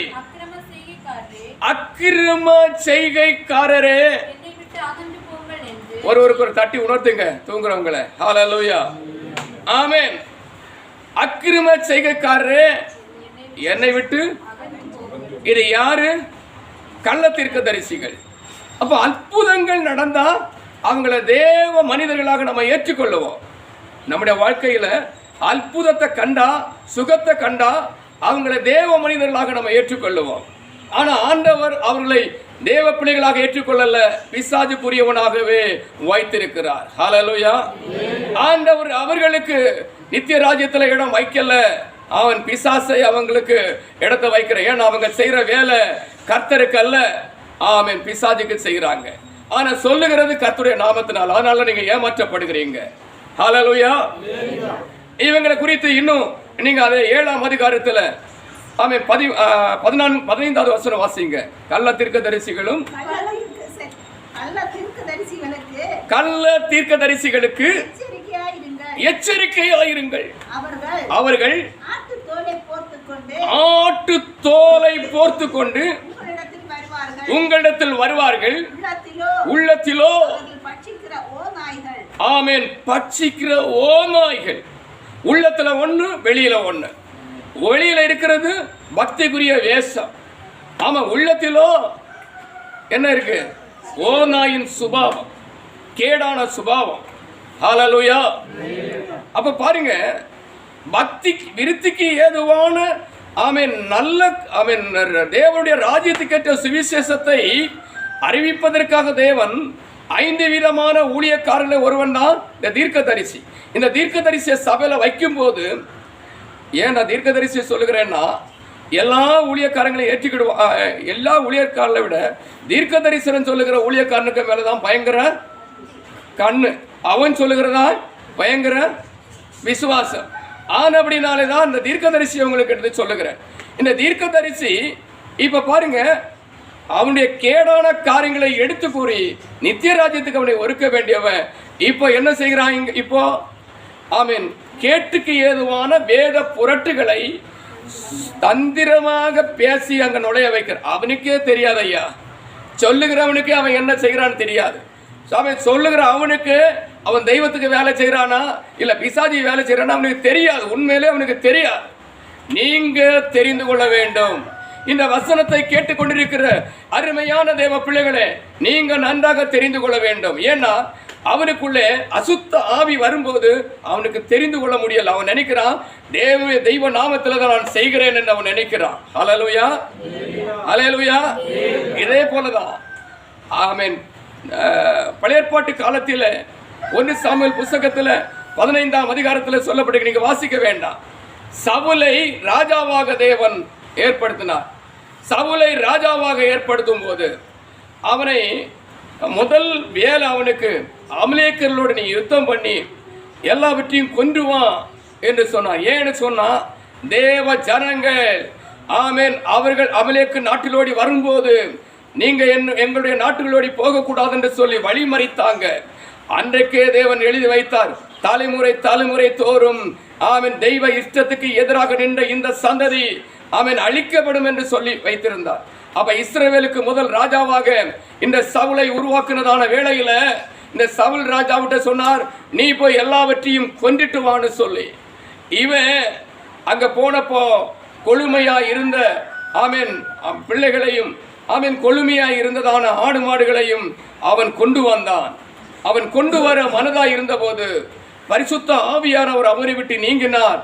அக்கிரம செய்கைக்காரரே. ஒருவருக்கு ஒரு தட்டி உணர்த்துங்க தூங்குறவங்களை. ஹல்லேலூயா. ஆமென். அக்கிரம செய்கைக்காரரே என்னை விட்டு. இது யாரு? கள்ள தீர்க்கதரிசிகள். அப்ப அற்புதங்கள் நடந்தா அவங்கள தேவ மனிதர்களாக நம்ம ஏற்றுக்கொள்ளுவோம். நம்முடைய வாழ்க்கையில அற்புதத்தை கண்டா, சுகத்தை கண்டா அவங்கள தேவ மனிதர்களாக நம்ம ஏற்றுக்கொள்ளுவோம். ஆனா ஆண்டவர் அவர்களை தேவ பிள்ளைகளாக ஏற்றுக்கொள்ளல, பிசாசுக்குரியவனாகவே வைத்திருக்கிறார். ஹல்லேலூயா. ஆண்டவர் அவர்களுக்கு நித்திய ராஜ்யத்துல இடம் வைக்கல, அவன் பிசாசை அவங்களுக்கு இடத்தை வைக்கிற. ஏன்னா அவங்க செய்யற வேலை கர்த்தருக்கு அல்ல, ஆமென், பிசாசுக்கு செய்கிறாங்க. ஆனா சொல்லுகிறது கர்த்தருடைய நாமத்தினால். அதனால நீங்க ஏமாற்றப்படுகிறீங்க. ஹல்லேலூயா. இவங்களை குறித்து இன்னும் நீங்க அதை 7ஆம் அதிகாரத்துல 15வது வசனம் வாசிங்க. கள்ள தீர்க்கதரிசிகளும் கள்ள தீர்க்கதரிசிகளுக்கு எச்சரிக்கையாயிருங்கள். அவர்கள் ஆட்டு தோலை போர்த்துக் கொண்டு உங்களிடத்தில் வருவார்கள். உள்ளத்திலோ ஆமென் பட்சிக்கிற ஓநாய்கள். உள்ளத்துல ஒண்ணு, வெளியில ஒண்ணு. வெளியில இருக்கிறது பக்திக்குரிய வேஷம். ஆமா, உள்ளத்திலோ என்ன இருக்கு? ஓநாயின் சுபாவம், கேடான சுபாவம். ஹல்லேலூயா. அப்ப பாருங்க, பக்தி விருத்திக்கு ஏதுவான ஆமென் நல்ல ஆமென் தேவனுடைய ராஜ்யத்துக்கேற்ற சுவிசேஷத்தை அறிவிப்பதற்காக தேவன் 5 விதமான ஊழியக்காரர்களை ஒருவன் தான் இந்த தீர்க்கதரிசி. இந்த தீர்க்கதரிசியை சபையில வைக்கும் போது, ஏன் நான் தீர்க்கதரிசியை சொல்லுகிறேன்னா, எல்லா ஊழியக்காரங்களையும் ஏற்றிக்கிடுவோம். எல்லா ஊழியக்காரர்களை விட தீர்க்கதரிசனம் சொல்லுகிற ஊழியக்காரனுக்கு மேலதான் பயங்கர கண்ணு. அவன் சொல்லுகிறதா பயங்கர விசுவாசம். ஆனபடினாலே தான் இந்த தீர்க்கதரிசி உங்களுக்கு எடுத்து சொல்லுகிறேன். இந்த தீர்க்கதரிசி இப்ப பாருங்க, அவனுடைய கேடான காரியங்களை எடுத்து கூறி நித்திய ராஜ்யத்துக்கு அவனை ஒருக்க வேண்டியவன் இப்போ என்ன செய்கிறான்? இப்போ ஆமீன் கேட்டுக்கு ஏதுவான வேத புரட்டுகளை தந்திரமாக பேசி அங்க நுழைய வைக்கிற. அவனுக்கே தெரியாது ஐயா, சொல்லுகிறவனுக்கு அவன் என்ன செய்கிறான்னு தெரியாது. சொல்லுகிற அவனுக்கு அவன் தெய்வத்துக்கு வேலை செய்யறானா இல்ல பிசாஜி வேலை செய்யறானா அவனுக்கு தெரியாது. உண்மையிலே அவனுக்கு தெரியாது. நீங்க தெரிந்து கொள்ள வேண்டும். இந்த வசனத்தை கேட்டுக்கொண்டிருக்கிற அருமையான தேவ பிள்ளைகளே, நீங்க நன்றாக தெரிந்து கொள்ள வேண்டும். ஏன்னா அவனுக்குள்ளே அசுத்த ஆவி வரும்போது அவனுக்கு தெரிந்து கொள்ள முடியல. அவன் நினைக்கிறான் தெய்வ நாமத்துல தான் நான் செய்கிறேன் என்று அவன் நினைக்கிறான். ஹல்லேலூயா, ஹல்லேலூயா. இதே போலதான் ஆமென் பழைய ஏற்பாட்டு காலத்தில் 1 சாமுவேல் புத்தகத்தில் 15ஆம் அதிகாரத்தில் சொல்லப்பட்டு நீங்க வாசிக்க வேண்டாம். சவுலை ராஜாவாக தேவன் ஏற்படுத்தினார். சவுலை ராஜாவாக ஏற்படுத்தும் போது அவனை முதல் வேலை அவனுக்கு அமலேக்கர்களோடு நீ யுத்தம் பண்ணி எல்லாவற்றையும் கொன்றுவான் என்று சொன்னான். ஏன்னு சொன்னா, தேவ ஜனங்கள் ஆமென் அவர்கள் அமலேக்கு நாட்டிலோடி வரும்போது நீங்க எங்களுடைய நாட்டுகளோடி போகக்கூடாது என்று சொல்லி வழிமறித்தாங்க. அன்றைக்கே தேவன் எழுதி வைத்தார், தலைமுறை தலைமுறை தோறும் ஆமென் தெய்வ இஷ்டத்துக்கு எதிராக நின்ற இந்த சந்ததி ஆமென் அழிக்கப்படும் என்று சொல்லி வைத்திருந்தார். அப்ப இஸ்ரவேலுக்கு முதல் ராஜாவாக இந்த சவுலை உருவாக்குனதான வேளையில இந்த சவுல் ராஜாவிட்ட சொன்னார், நீ போய் எல்லாவற்றையும் கொன்றிட்டு வான்னு சொல்லி. இவன் அங்க போனப்போ கொழுமையா இருந்த ஆமென் பிள்ளைகளையும் ஆமென் கொழுமையா இருந்ததான ஆடு மாடுகளையும் அவன் கொண்டு வந்தான். அவன் கொண்டு வர மனதா இருந்த போது பரிசுத்த ஆவியானவர் அவரை விட்டு நீங்கினார்.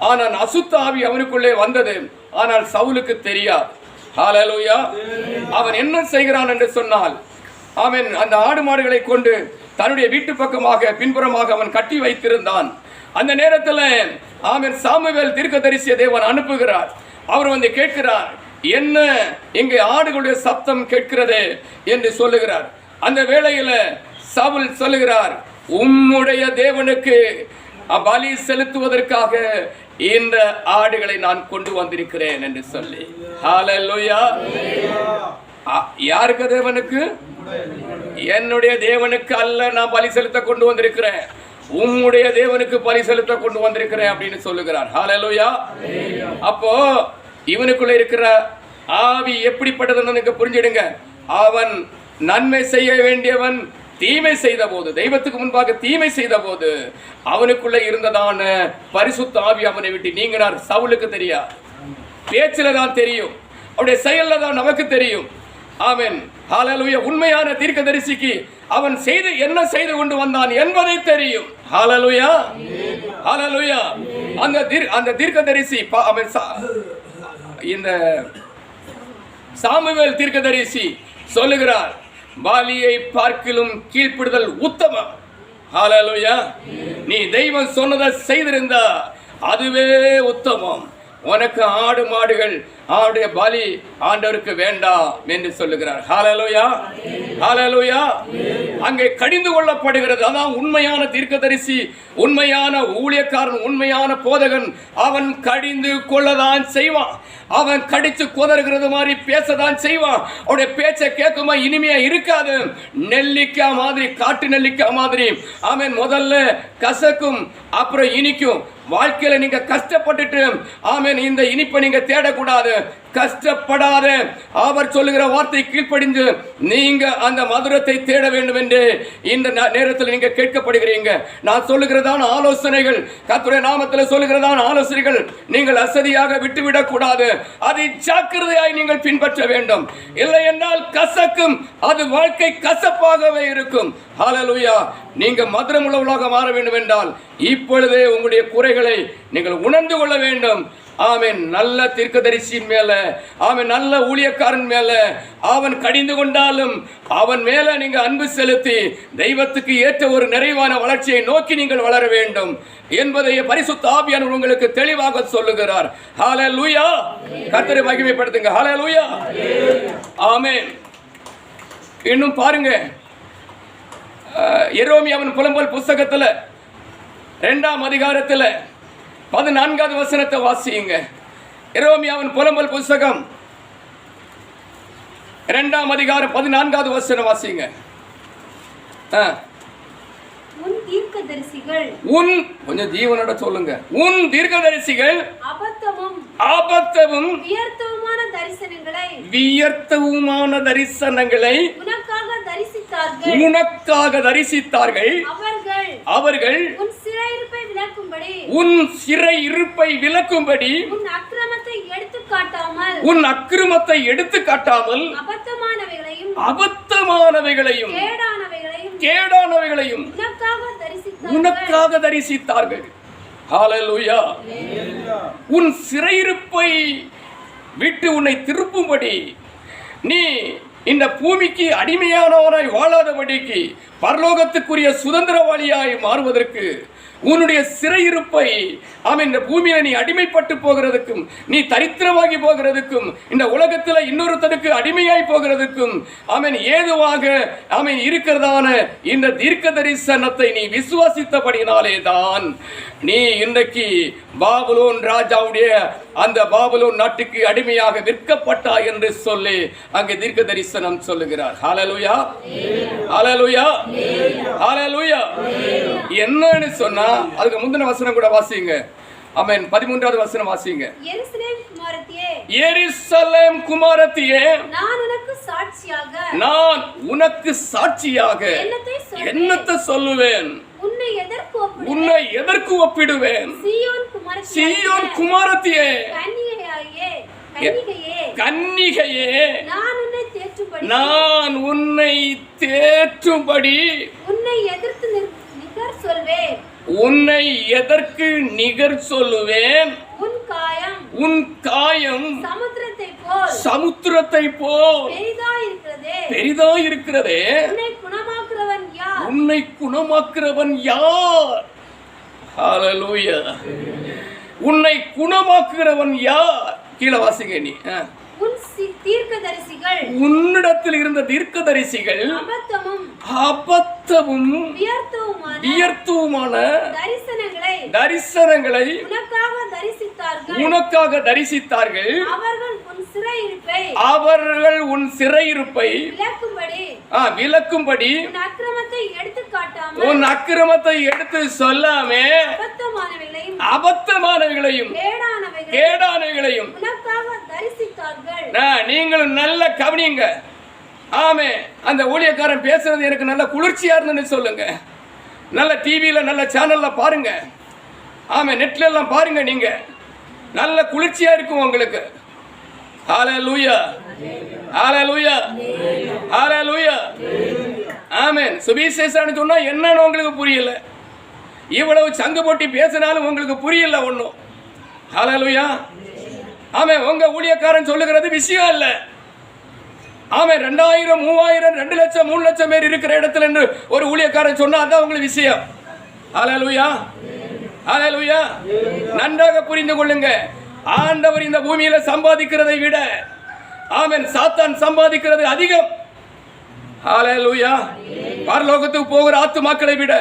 ஆனால் அசுத்த ஆவி அவனுக்குள்ளே வந்தது. ஆனால் சவுலுக்கு தெரியாது. ஹல்லேலூயா. அவன் என்ன செய்கிறான் என்று சொன்னால், அவன் அந்த ஆடு மாடுகளை கொண்டு தன்னுடைய வீட்டு பக்கமாக பின்புறமாக அவன் கட்டி வைத்திருந்தான். அந்த நேரத்தில் ஆமென் சாமுவேல் தீர்க்கதரிசியை தேவன் அனுப்புகிறார். அவர் வந்து கேட்கிறார், என்ன இங்கே ஆடுகளுடைய சத்தம் கேட்கிறது என்று சொல்லுகிறார். அந்த வேளையில சவுல் சொல்லுகிறார், உம்முடைய தேவனுக்கு பலி செலுத்துவதற்காக இந்த ஆடுகளை நான் கொண்டு வந்திருக்கிறேன் என்று சொல்லி. ஹல்லேலூயா. யாருக்கு? தேவனுக்கு. என்னுடைய தேவனுக்கு அல்ல நான் பலி செலுத்த கொண்டு வந்திருக்கிறேன், உம்முடைய தேவனுக்கு பலி செலுத்த கொண்டு வந்திருக்கிறேன் அப்படின்னு சொல்லுகிறார். ஹல்லேலூயா. அப்போ இவனுக்குள்ள இருக்கிற ஆவி எப்படிப்பட்டதுன்னு புரிஞ்சிடுங்க. அவன் நன்மை செய்ய வேண்டியவன் தீமை செய்த போது, தெய்வத்துக்கு முன்பாக தீமை செய்த போது அவனுக்குள்ள இருந்ததான பரிசுத்த ஆவி அவனை விட்டு நீங்கினார். சவுலுக்கு தெரியாது, பேச்சில தான் தெரியும், அவருடைய செயல்ல தான் நமக்கு தெரியும். ஆமென், ஹல்லேலூயா. உண்மையான தீர்க்கதரிசிக்கு அவன் செய்து என்ன செய்து கொண்டு வந்தான் என்பதை தெரியும். ஹல்லேலூயா, ஹல்லேலூயா. அந்த தீர்க்கதரிசி இந்த சாமுவேல் தீர்க்கதரிசி சொல்லுகிறார், பாலியை பார்க்கிலும் கீழ்ப்பிடுதல் உத்தமம். ஹல்லேலூயா. நீ தெய்வம் சொன்னதை செய்திருந்தா அதுவே உத்தமம். உனக்கு ஆடு மாடுகள் அவருடைய பலி ஆண்டவருக்கு வேண்டாம் என்று சொல்லுகிறார். ஹல்லேலூயா, ஹல்லேலூயா. அங்கே கடிந்து கொள்ளப்படுகிறது. அதான் உண்மையான தீர்க்கதரிசி, உண்மையான ஊழியக்காரன், உண்மையான போதகன். அவன் கடிந்து கொள்ளதான் செய்வான். அவன் கடிச்சு குதறுகிறது மாதிரி பேசதான் செய்வான். அவருடைய பேச்சை கேட்குமா இனிமையா இருக்காது. நெல்லிக்காய் மாதிரி, காட்டு நெல்லிக்காய் மாதிரி. அவன் முதல்ல கசக்கும், அப்புறம் இனிக்கும். வாழ்க்கையில நீங்க கஷ்டப்பட்டுட்டு ஆமென் இந்த இனிப்பை நீங்க தேடக்கூடாது. கஷ்டப்படாத அவர் சொல்லுகிற வார்த்தை கீழ்ப்படிந்து நீங்க அந்த மதுரத்தை தேட வேண்டும் என்று இந்த நேரத்தில் நீங்க கேட்கப்படுகிறீங்க. நான் சொல்லுகிறதான ஆலோசனைகள், கர்த்தருடைய நாமத்தில் சொல்லுகிறதான ஆலோசனைகள் நீங்கள் அசதியாக விட்டுவிடக் கூடாது. அதை ஜாக்கிரதையாய் நீங்கள் பின்பற்ற வேண்டும். இல்லை என்றால் கசக்கும், அது வாழ்க்கை கசப்பாகவே இருக்கும். ஹல்லேலூயா. நீங்க மதுரம் உள்ளவர்களாக மாற வேண்டும் என்றால் இப்பொழுதே உங்களுடைய குறைகளை நீங்கள் உணர்ந்து கொள்ள வேண்டும். ஆமென். நல்ல தீர்க்கதரிசியின் மேல, அவன் நல்ல ஊழியக்காரன் மேல அவன் கடிந்து கொண்டாலும் அவன் மேல நீங்க அன்பு செலுத்தி தெய்வத்துக்கு ஏற்ற ஒரு நிறைவான வளர்ச்சியை நோக்கி நீங்கள் வளர வேண்டும் என்பதை பரிசுத்த ஆவியானவர் உங்களுக்கு தெளிவாக சொல்லுகிறார். ஹல்லேலூயா. கர்த்தரை மகிமைப்படுத்துங்க. ஹல்லேலூயா. ஆமென். இன்னும் பாருங்க, எரேமியாவின் புலம்பல் புத்தகத்துல 2ஆம் அதிகாரத்துல 14வது வசனத்தை வாசியுங்க. எரேமியாவின் புலம்பல் புத்தகம் 2ஆம் அதிகாரம் 14வது வசனம் வாசியுங்க. உன் தீர்க்கதரிசிகள், உன் கொஞ்சம் ஜீவனோட சொல்லுங்க. உன் தீர்க்கதரிசிகள் அபத்தமும் வியர்த்தவுமான தரிசனங்களை உனக்காக தரிசித்தார்கள். அவர்கள் உன் சிறையிருப்பை விளக்கும்படி உன் அக்கிரமத்தை எடுத்து காட்டாமல் அபத்தமானவைகளையும் கேடானவைகளையும் உனக்காக தரிசித்தார்கள். ஹல்லேலூயா. உன் சிறையிருப்பை விட்டு உன்னை திருப்பும்படி, நீ இந்த பூமிக்கு அடிமையானவனாய் வாழாதபடிக்கு பரலோகத்துக்குரிய சுதந்திரவாளியாய் மாறுவதற்கு, உன்னுடைய சிறையிருப்பை இந்த பூமியில நீ அடிமைப்பட்டு போகிறதுக்கும், நீ தரித்திரமாகி போகிறதுக்கும், இந்த உலகத்தில் இன்னொருத்தருக்கு அடிமையாய் போகிறதுக்கும் ஏதுவாக இருக்கிறதான இந்த தீர்க்க தரிசனத்தை நீ விசுவாசித்தபடினாலே தான் நீ இன்றைக்கு பாபிலோன் ராஜாவுடைய அந்த பாபிலோன் நாட்டுக்கு அடிமையாக விற்கப்பட்டாய் என்று சொல்லி அங்கே தீர்க்க தரிசனம் சொல்லுகிறார். ஹல்லேலூயா, ஹல்லேலூயா, ஹல்லேலூயா. என்னன்னு சொன்னா அதுக்கு முந்தின வசனம் கூட வாசிங்க. ஆமென். 13வது வசனம் வாசிங்க. எருசலேம் குமாரத்தியே, நான் உனக்கு சாட்சியாக என்னத்தை சொல்லுவேன்? உன்னை எதற்கு ஒப்பிடுவேன்? சீயோன் குமாரத்தியே, கன்னிகையே, நான் உன்னை தேற்றும்படி உன்னை எதற்கு நிகர் சொல்லுவேன்? உன் காயம் சமுத்திரத்தை போல் பெரிதாய் இருக்கிறதே. உன்னை குணமாக்குறவன் யார்? ஹல்லேலூயா. உன்னை குணமாக்குகிறவன் யார்? கீழே வாசிங்க. நீ உன்னிடத்தில் இருந்த தீர்க்கதரிசிகள் அபத்தமும் வியர்த்தவுமான தரிசனங்களை உனக்காக தரிசித்தார்கள். அவர்கள் உன் சிறையிருப்பை விளக்கும்படி உன் அக்கிரமத்தை எடுத்து சொல்லாமே அபத்தமானவைகளையும் கேடானவைகளையும் நீங்களும் நல்ல கவனிங்க. ஆமே, அந்த ஊழியக்காரன் பேசுறது எனக்கு நல்ல குளிர்ச்சியா இருந்ததுன்னு சொல்லுங்க. நல்ல டிவியில நல்ல சேனல்ல பாருங்க. ஆமே, நெட்ல எல்லாம் பாருங்க. நீங்க நல்ல குளிர்ச்சியா இருக்கும் உங்களுக்கு. ஹல்லேலூயா, ஹல்லேலூயா, ஹல்லேலூயா. ஆமென். சுவிசேஷம்னு சொன்னா என்னன்னு உங்களுக்கு புரியல. இவ்வளவு சங்கு போட்டி பேசினாலும் உங்களுக்கு புரியல ஒன்றும். ஹல்லேலூயா. ஆமென். உங்க ஊழியக்காரன் சொல்லுகிறது விஷயம் இல்ல. ஆமென். 2000, 3000, 2 லட்சம், 3 லட்சம் பேர் இருக்கிற இடத்துல என்று ஒரு ஊழியக்காரன் சொன்னா அதான் உங்களுக்கு விஷயம். ஹல்லேலூயா, ஹல்லேலூயா. நன்றாக புரிந்து கொள்ளுங்க. ஆண்டவர் இந்த பூமியில சம்பாதிக்கிறதை விட ஆமென் சாத்தான் சம்பாதிக்கிறது அதிகம். ஹalleluya. பரலோகத்துக்கு போகிற ஆத்துமாக்களை விட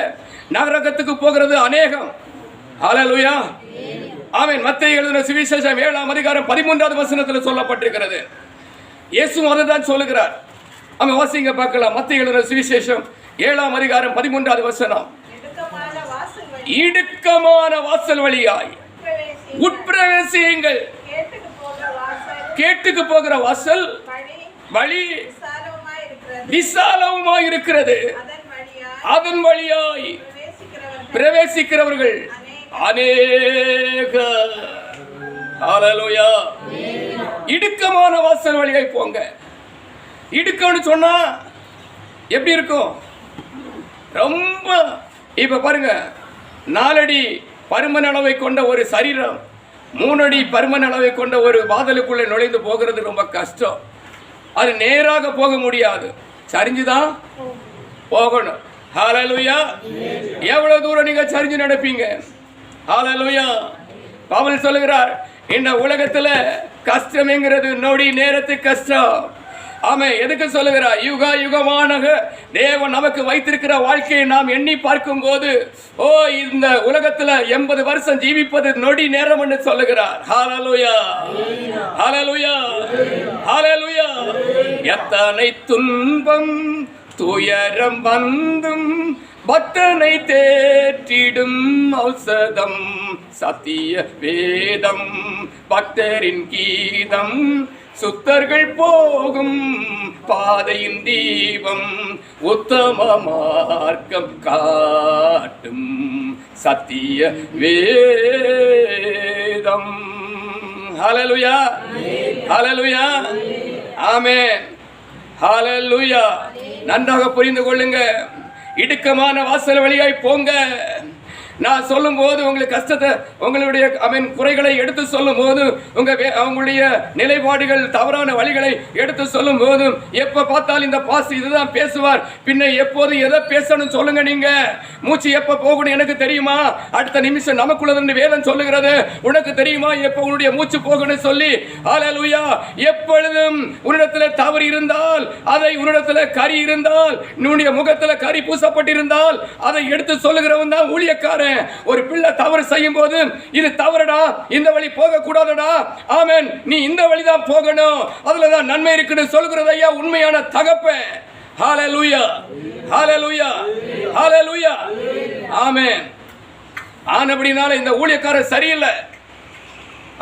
நரகத்துக்கு போகிறது அநேகம். ஹalleluya. ஆமென். மத்தேயு எழுதின சுவிசேஷம் 7ஆம் அதிகாரம் 13வது வசனத்தில் சொல்லப்பட்டிருக்கிறது. இயேசு அதுதான் சொல்லுகிறார். ஆமென். வாசிங்க பார்க்கலாம். மத்தேயு எழுதின சுவிசேஷம் 7ஆம் அதிகாரம் 13வது வசனம். இடுக்கமான வாசல் வழியாய் உட்பிரவேசியுங்கள். கேட்டுக்கு போகிற வாசல் வழி விசாலமாய் இருக்கிறது, அதன் வழியாய் பிரவேசிக்கிறவர்கள் அநேகர். ஹalleluya. இடுக்கமான வாசல் வழியாய் போங்க. இடுக்கம்னு சொன்னா எப்படி இருக்கும்? ரொம்ப இப்ப பாருங்க, 4 அடி பருமன் அளவை கொண்ட ஒரு சரீரம் 3 அடி பருமன் அளவை கொண்ட ஒரு வாதலுக்குள்ளே நுழைந்து போகிறது ரொம்ப கஷ்டம். அது நேராக போக முடியாது, சரிஞ்சுதான் போகணும். ஹalleluya. எவ்வளவு தூரம் நீங்க சரிஞ்சு நடப்பீங்க? ஹalleluya. பவுல் சொல்லுகிறார், இந்த உலகத்துல கஷ்டம்ங்கிறது நொடி நேரத்துக்கு கஷ்டம். ஆமே. எதுக்கு சொல்லுகிறார்? யுக யுகமாக தேவன் நமக்கு வைத்திருக்கிற வாழ்க்கையை நாம் எண்ணி பார்க்கும் போது ஓ இந்த உலகத்துல 80 வருஷம் ஜீவிப்பது நொடி நேரம் என்று சொல்லுகிறார். ஹalleluya. ஹalleluya. ஹalleluya. எத்தனை துன்பம் துயரம் வந்தும் பக்தனை தேற்றிடும் ஔஷதம் சத்திய வேதம், பக்தரின் கீதம், சுத்தர்கள் போகும் பாதையின் தீபம், உத்தம மார்க்கம் காட்டும் சத்திய வேதம். ஹalleluya. ஹalleluya. ஆமென். ஹalleluya. நன்றாக புரிந்து கொள்ளுங்க. இடுக்கமான வாசல் வழியாய் போங்க. நான் சொல்லும் போது உங்களுக்கு கஷ்டத்தை, உங்களுடைய குறைகளை எடுத்து சொல்லும் போது, உங்களுடைய நிலைப்பாடுகள் தவறான வழிகளை எடுத்து சொல்லும் போதும் எப்ப பார்த்தாலும் இந்த பாஸ் இதுதான் பேசுவார், பின்ன எப்போது எதை பேசணும் சொல்லுங்க. நீங்க மூச்சு எப்ப போகணும் எனக்கு தெரியுமா? அடுத்த நிமிஷம் நமக்குள்ள வேதம் சொல்லுகிறது, உனக்கு தெரியுமா எப்ப உன்னுடைய மூச்சு போகணும் சொல்லி. ஹalleluya. எப்பொழுதும் உன்னிடத்துல தவறு இருந்தால், அதை உன்னிடத்துல கரி இருந்தால், உன்னுடைய முகத்துல கரி பூசப்பட்டிருந்தால் அதை எடுத்து சொல்லுகிறவன் தான் ஊழியக்காரன். ஒரு பிள்ளை தவறு செய்யும் போது இது தவறுடா, இந்த வழி போக கூடாதுடா, ஆமென், நீ இந்த வழிதான் போகணும், அதுலதான் நன்மை இருக்குன்னு சொல்கிறது ஐயா உண்மையான தகப்பன். ஹalleluya. ஹalleluya. ஹalleluya. ஆமென். ஆனபடினால இந்த ஊழியக்காரர் சரியில்லை.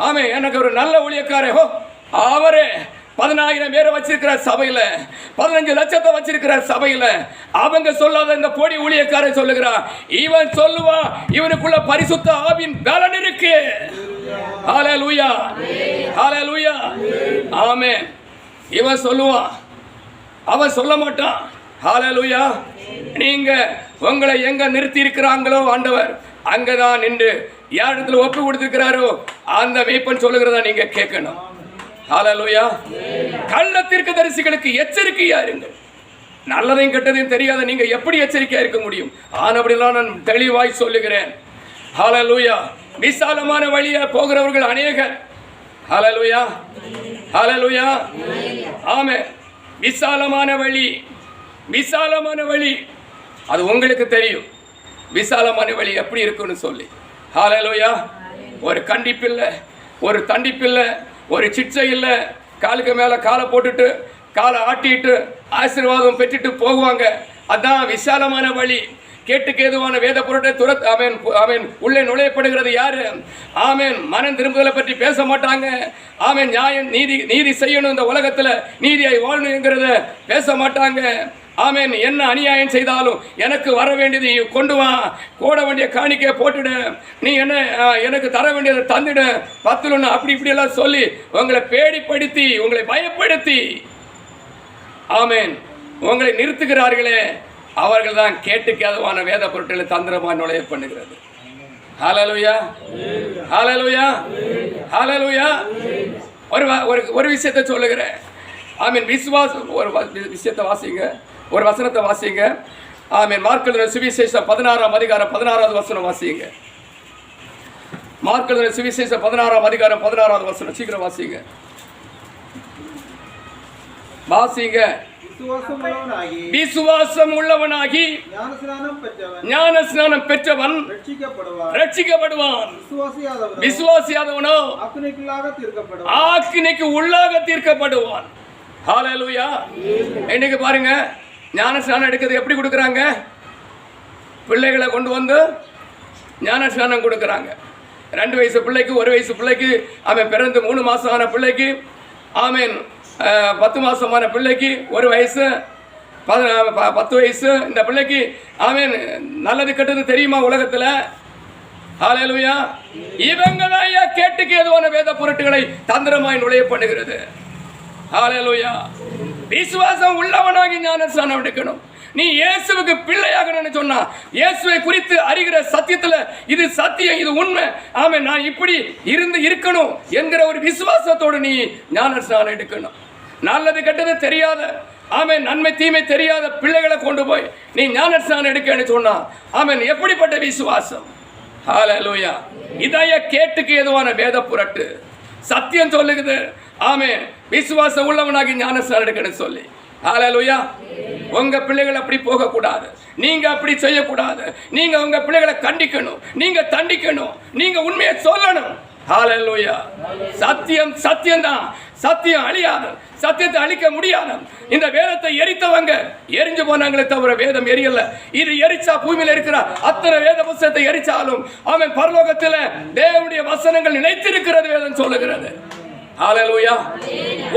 ஆமென். எனக்கு ஒரு நல்ல ஊழியக்காரர் அவரே 10,000 பேரை வச்சிருக்கிற சபையில 15 லட்சத்தை வச்சிருக்கிற சபையில அவங்க சொல்லாத இந்த போடி ஊழியக்காரன் சொல்லுகிறான். இவன் சொல்லுவா, இவனுக்குள்ள பரிசுத்த ஆவியின் பலன் இருக்கு. ஹalleluya. ஹalleluya. ஆமென். இவன் சொல்லுவான், அவன் சொல்ல மாட்டான். ஹalleluya. நீங்க உங்களை எங்க நிறுத்தி இருக்கிறாங்களோ ஆண்டவர் அங்கதான் நின்று யார் இடத்துல ஒப்பு கொடுத்திருக்கிறாரோ அந்த மேய்ப்பன் சொல்லுகிறதா நீங்க கேட்கணும். ஹalleluya. கள்ள தீர்க்கதரிசிகளுக்கு எச்சரிக்கையா இருங்கள். நல்லதையும் கெட்டதையும் தெரியாத நீங்க எப்படி எச்சரிக்கையா இருக்க முடியும்? ஆனபடிலாம் நான் தெளிவாய் சொல்லுகிறேன். ஹalleluya. விசாலமான வழியா போகிறவர்கள் அநேகர். ஹalleluya. ஹalleluya. ஆமென். விசாலமான வழி, விசாலமான வழி அது உங்களுக்கு தெரியும். விசாலமான வழி எப்படி இருக்குன்னு சொல்லி. ஹalleluya. ஒரு கண்டிப்பில்லை, ஒரு தண்டிப்பில்லை, ஒரு சிட்சை இல்லை. காலுக்கு மேலே காலை போட்டுட்டு காலை ஆட்டிட்டு ஆசீர்வாதம் பெற்றுட்டு போகுவாங்க. அதான் விசாலமான வழி. கேட்டுக்கு ஏதுவான வேத பொருட்டை ஆமென் உள்ளே நுழையப்படுகிறது யாரு? ஆமென். மனம் திரும்புதலை பற்றி பேச மாட்டாங்க. ஆமென். நியாயம் நீதி செய்யணும், இந்த உலகத்தில் நீதியை வாழணுங்கிறத பேச மாட்டாங்க. ஆமென். என்ன அநியாயம் செய்தாலும் எனக்கு வர வேண்டியது கொண்டு வா, போட வேண்டிய காணிக்கையை போட்டுடு, நீ என்ன எனக்கு தர வேண்டியதை தந்துடு, 10 அப்படி இப்படியெல்லாம் சொல்லி உங்களை பேடிப்படுத்தி உங்களை பயப்படுத்தி ஆமென் உங்களை நிறுத்துகிறார்களே அவர்கள் தான் கேட்டுக்காதவான வேத பொருட்களை தந்திரமாக நுழைய பண்ணுகிறது. ஹalleluya. ஹalleluya. ஹalleluya. ஒரு விஷயத்தை சொல்லுகிறேன். ஆமென். விசுவாசம் ஒரு விஷயத்தை வாசிங்க, ஒரு வசனத்தை வாசிங்க. ஆமென். மார்க் எழுதின சுவிசேஷம் 16ஆம் அதிகாரம் 16வது வசனம் வாசிங்க. மார்க் எழுதின சுவிசேஷம் 16ஆம் அதிகாரம் 16வது வசனம். சீக்கிரம் வாசிங்க. விசுவாசம் உள்ளவனாகி ஞானஸ்நானம் பெற்றவன் ரட்சிக்கப்படுவான். விசுவாசியாதவனோ ஆக்கினைக்கு உள்ளாக தீர்க்கப்படுவான். ஹல்லேலூயா. இன்னைக்கு பாருங்க, ஞானஸ்நானம் எடுக்கிறது எப்படி கொடுக்குறாங்க? பிள்ளைகளை கொண்டு வந்து ஞானஸ்நானம் கொடுக்குறாங்க. 2 வயசு பிள்ளைக்கு, 1 வயசு பிள்ளைக்கு, அவன் பிறந்து 3 மாசம் ஆன பிள்ளைக்கு, ஆமேன் 10 மாசமான பிள்ளைக்கு, 1 வயசு 10 வயசு இந்த பிள்ளைக்கு, ஆமேன் நல்லது கெட்டது தெரியுமா உலகத்தில்? ஹல்லேலூயா. இவங்க தான் கேட்டுக்கு ஏதுவான வேத பொருட்களை தந்திரமாய் நுழைய பண்ணுகிறது. ஹல்லேலூயா. விசுவாசம் உள்ளவனாகி ஞானஸ்நானம் எடுக்கணும். நீ இயேசுவுக்கு பிள்ளையாக சொன்னா, இயேசுவை குறித்து அறிகிற சத்தியத்துல இது சத்தியம், இது உண்மை, ஆமே நான் இப்படி இருக்கணும் என்கிற ஒரு விசுவாசத்தோடு நீ ஞானஸ்நானம் எடுக்கணும். நல்லது கெட்டது தெரியாத, ஆமே நன்மை தீமை தெரியாத பிள்ளைகளை கொண்டு போய் நீ ஞானஸ்நானம் எடுக்கன்னு சொன்னா, ஆமே எப்படிப்பட்ட விசுவாசம்? ஹல்லேலூயா. இதைய கேட்டுக்கு ஏதுவான வேத புரட்டு சத்தியம் சொல்லுகிறது. ஆமே விசுவாசம் உள்ளவனாகி ஞானஸ்நானம் எடுக்கணும் சொல்லி. ஹல்லேலூயா. உங்க பிள்ளைகள் அப்படி போகக்கூடாது, நீங்க அப்படி செய்யக்கூடாது. நீங்க உங்க பிள்ளைகளை கண்டிக்கணும், நீங்க தண்டிக்கணும், நீங்க உண்மையை சொல்லணும். ஹல்லேலூயா. சத்தியம் சத்தியம்தான், சத்தியம் அழியாது, சத்தியத்தை அழிக்க முடியாது. இந்த வேதத்தை எரித்தவங்க எரிஞ்சு போனாங்களே தவிர வேதம் எரியல. இது எரிச்சா பூமியில இருக்கிற அத்தனை வேத புத்தகத்தை எரிச்சாலும் அவன் பரலோகத்தில் தேவனுடைய வசனங்கள் நிலைத்திருக்கிறது வேதம் சொல்லுகிறது. ஹல்லேலூயா.